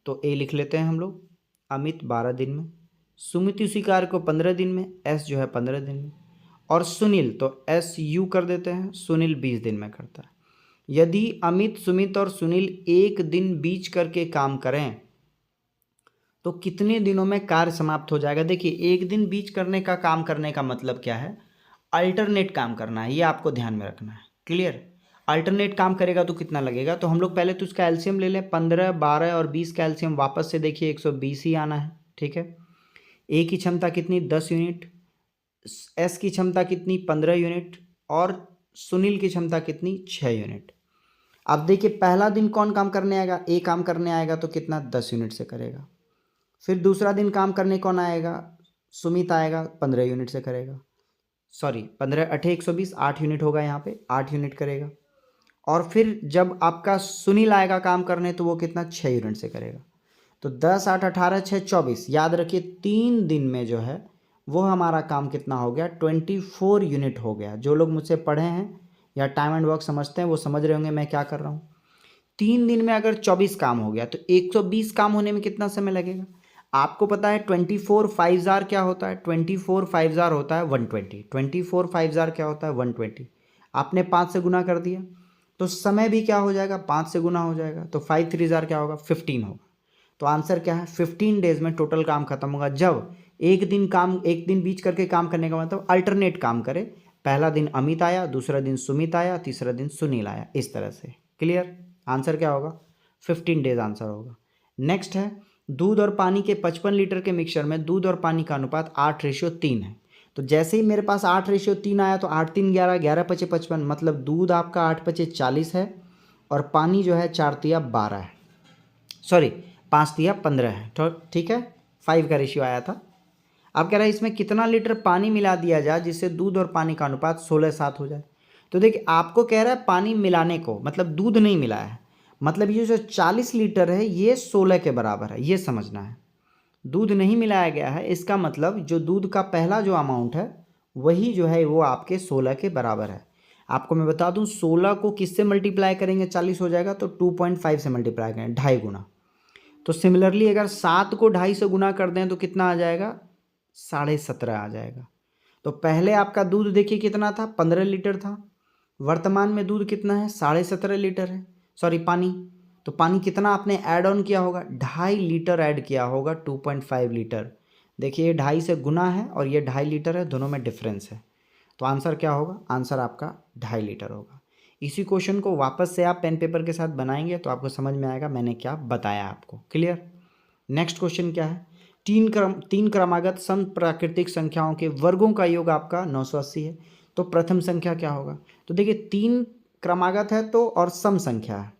तो ए लिख लेते हैं हम लोग, अमित 12 दिन में, सुमित उसी कार्य को 15 दिन में, एस जो है 15 दिन में, और सुनील तो एस यू कर देते हैं, सुनील 20 दिन में करता है। यदि अमित, सुमित और सुनील एक दिन बीच करके काम करें तो कितने दिनों में कार्य समाप्त हो जाएगा? देखिए, एक दिन बीच करने का काम करने का मतलब क्या है, अल्टरनेट काम करना है, ये आपको ध्यान में रखना है। क्लियर। अल्टरनेट काम करेगा तो कितना लगेगा? तो हम लोग पहले तो उसका एलसीएम ले लें, 15, 12 और 20 का एलसीएम वापस से देखिए 120 ही आना है। ठीक है। ए की क्षमता कितनी, 10 यूनिट, एस की क्षमता कितनी, 15 यूनिट, और सुनील की क्षमता कितनी, 6 यूनिट। अब देखिए पहला दिन कौन काम करने आएगा, ए काम करने आएगा, तो कितना, 10 यूनिट से करेगा। फिर दूसरा दिन काम करने कौन आएगा, सुमित आएगा, 15 यूनिट से करेगा, सॉरी 15 8 120, 8 यूनिट होगा यहाँ पे, 8 यूनिट करेगा। और फिर जब आपका सुनील आएगा काम करने तो वो कितना, 6 यूनिट से करेगा। तो 10 8 18 6 24, याद रखिए 3 दिन में जो है वो हमारा काम कितना हो गया, 24 यूनिट हो गया। जो लोग मुझसे पढ़े हैं या टाइम एंड वर्क समझते हैं वो समझ रहे होंगे मैं क्या कर रहा हूँ। 3 दिन में अगर 24 काम हो गया तो 120 काम होने में कितना समय लगेगा? आपको पता है 24 5 जार क्या होता है, 24 5 जार होता है 120, 24 5 जार क्या होता है 120। आपने 5 से गुना कर दिया तो समय भी क्या हो जाएगा, 5 से गुना हो जाएगा, तो 5 3 जार क्या होगा, 15 होगा। तो आंसर क्या है, 15 डेज में टोटल काम खत्म होगा। जब एक दिन बीच करके काम करने का मतलब अल्टरनेट काम करे, पहला दिन अमित आया, दूसरा दिन सुमित आया, तीसरा दिन सुनील आया, इस तरह से। क्लियर। आंसर क्या होगा, 15 डेज आंसर होगा। नेक्स्ट है दूध और पानी के 55 लीटर के मिक्सचर में दूध और पानी का अनुपात 8:3 है। तो जैसे ही मेरे पास 8:3 आया तो 8 3 11, 11 5 55, मतलब दूध आपका 8 5 40 है और पानी जो है 4 तिया 12 है, सॉरी 5 तिया 15 है। तो ठीक है, 5 का रेशियो आया था। अब कह रहा है इसमें कितना लीटर पानी मिला दिया जाए जिससे दूध और पानी का अनुपात 16:7 हो जाए। तो देखिए आपको कह रहा है पानी मिलाने को, मतलब दूध नहीं मिलाया है, मतलब ये जो 40 लीटर है ये 16 के बराबर है, ये समझना है। दूध नहीं मिलाया गया है, इसका मतलब जो दूध का पहला जो अमाउंट है वही जो है वो आपके 16 के बराबर है। आपको मैं बता दूं 16 को किससे मल्टीप्लाई करेंगे 40 हो जाएगा, तो 2.5 से मल्टीप्लाई करेंगे, 2.5 गुना। तो सिमिलरली अगर 7 को 2.5 से गुना कर दें तो कितना आ जाएगा, 17.5 आ जाएगा। तो पहले आपका दूध देखिए कितना था, 15 लीटर था, वर्तमान में दूध कितना है, 17.5 लीटर है, सॉरी पानी। तो पानी कितना आपने ऐड ऑन किया होगा, 2.5 लीटर ऐड किया होगा, 2.5 लीटर। देखिए ये 2.5 से गुना है और ये 2.5 लीटर है, दोनों में डिफरेंस है। तो आंसर क्या होगा, आंसर आपका 2.5 लीटर होगा। इसी क्वेश्चन को वापस से आप पेन पेपर के साथ बनाएंगे तो आपको समझ में आएगा मैंने क्या बताया आपको। क्लियर। नेक्स्ट क्वेश्चन क्या है, तीन क्रमागत सम प्राकृतिक संख्याओं के वर्गों का योग आपका 980 है, तो प्रथम संख्या क्या होगा? तो देखिए 3 क्रमागत है तो और सम संख्या है,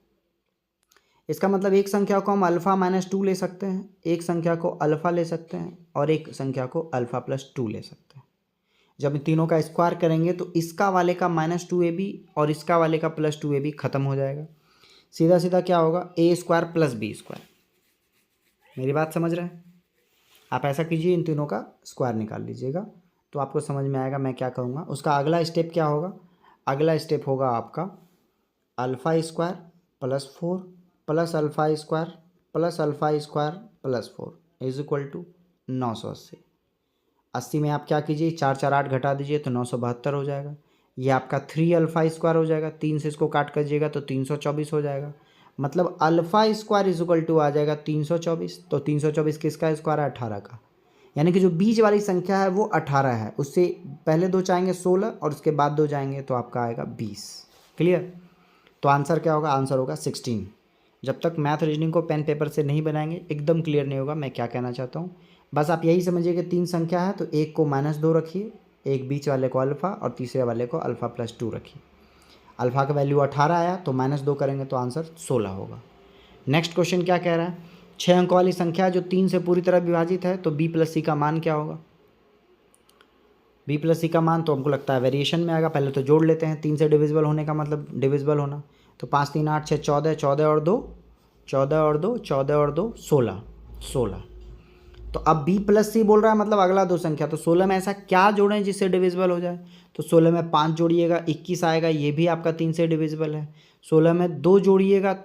इसका मतलब एक संख्या को हम अल्फ़ा माइनस 2 ले सकते हैं, एक संख्या को अल्फ़ा ले सकते हैं और एक संख्या को अल्फ़ा प्लस 2 ले सकते हैं। जब इन तीनों का स्क्वायर करेंगे तो इसका वाले का -2ab और इसका वाले का +2ab खत्म हो जाएगा। सीधा सीधा क्या होगा, a square plus B square. मेरी बात समझ रहे हैं? आप ऐसा कीजिए, इन तीनों का स्क्वायर निकाल लीजिएगा तो आपको समझ में आएगा मैं क्या कहूँगा। उसका अगला स्टेप क्या होगा, अगला स्टेप होगा आपका alpha square plus 4 plus alpha square plus alpha square plus 4 is equal to 980। 80 में आप क्या कीजिए, 4 4 8 घटा दीजिए तो 972 हो जाएगा। ये आपका 3 अल्फ़ा स्क्वायर हो जाएगा, 3 से इसको काट करिएगा तो 324 हो जाएगा। मतलब alpha square is equal to आ जाएगा 324। तो 324 किसका स्क्वायर है, 18 का। यानी कि जो बीच वाली संख्या है वो 18 है, उससे पहले दो जाएंगे 16 और उसके बाद दो जाएंगे तो आपका आएगा 20। क्लियर? तो आंसर क्या होगा, आंसर होगा 16। जब तक मैथ रीजनिंग को पेन पेपर से नहीं बनाएंगे एकदम क्लियर नहीं होगा मैं क्या कहना चाहता हूँ। बस आप यही समझिए कि 3 संख्या है तो एक को -2 रखिए, एक बीच वाले को अल्फ़ा और तीसरे वाले को अल्फ़ा प्लस 2 रखिए। अल्फ़ा का वैल्यू 18 आया तो -2 करेंगे तो आंसर 16 होगा। नेक्स्ट क्वेश्चन क्या कह रहा है, 6 अंक वाली संख्या जो 3 से पूरी तरह विभाजित है तो b प्लस सी का मान क्या होगा। b प्लस सी का मान तो हमको लगता है वेरिएशन में आएगा, पहले तो जोड़ लेते हैं। 3 से डिविजिबल होने का मतलब डिविजिबल होना, तो 5 3 8 6 14, 14 और 2 14 और 2 14 और 2 16 16। तो अब b प्लस सी बोल रहा है मतलब अगला दो संख्या, तो 16 में ऐसा क्या जोड़ें जिससे डिविजिबल हो जाए। तो 16 में 5 जोड़िएगा 21 आएगा, ये भी आपका 3 से डिविजिबल है। 16 में 2 जोड़िएगा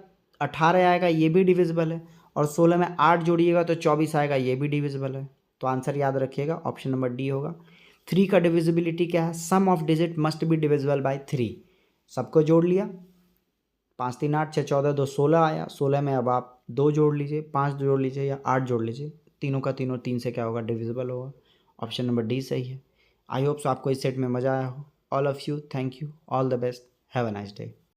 18 आएगा, ये भी डिविजिबल है। और 16 में 8 जोड़िएगा तो 24 आएगा, ये भी डिविजिबल है। तो आंसर याद रखिएगा ऑप्शन नंबर डी होगा। 3 का डिविजिबिलिटी क्या है, sum of digit must be divisible by 3। सबको जोड़ लिया, 5 3 8 6 14 2 16 आया। 16 में अब आप 2 जोड़ लीजिए, 5 जोड़ लीजिए या 8 जोड़ लीजिए, तीनों का तीनों 3 से क्या होगा, डिविजिबल होगा। ऑप्शन नंबर डी सही है। आई होप सो आपको इस सेट में मज़ा आया हो। All of you thank you, all the best, have a nice day.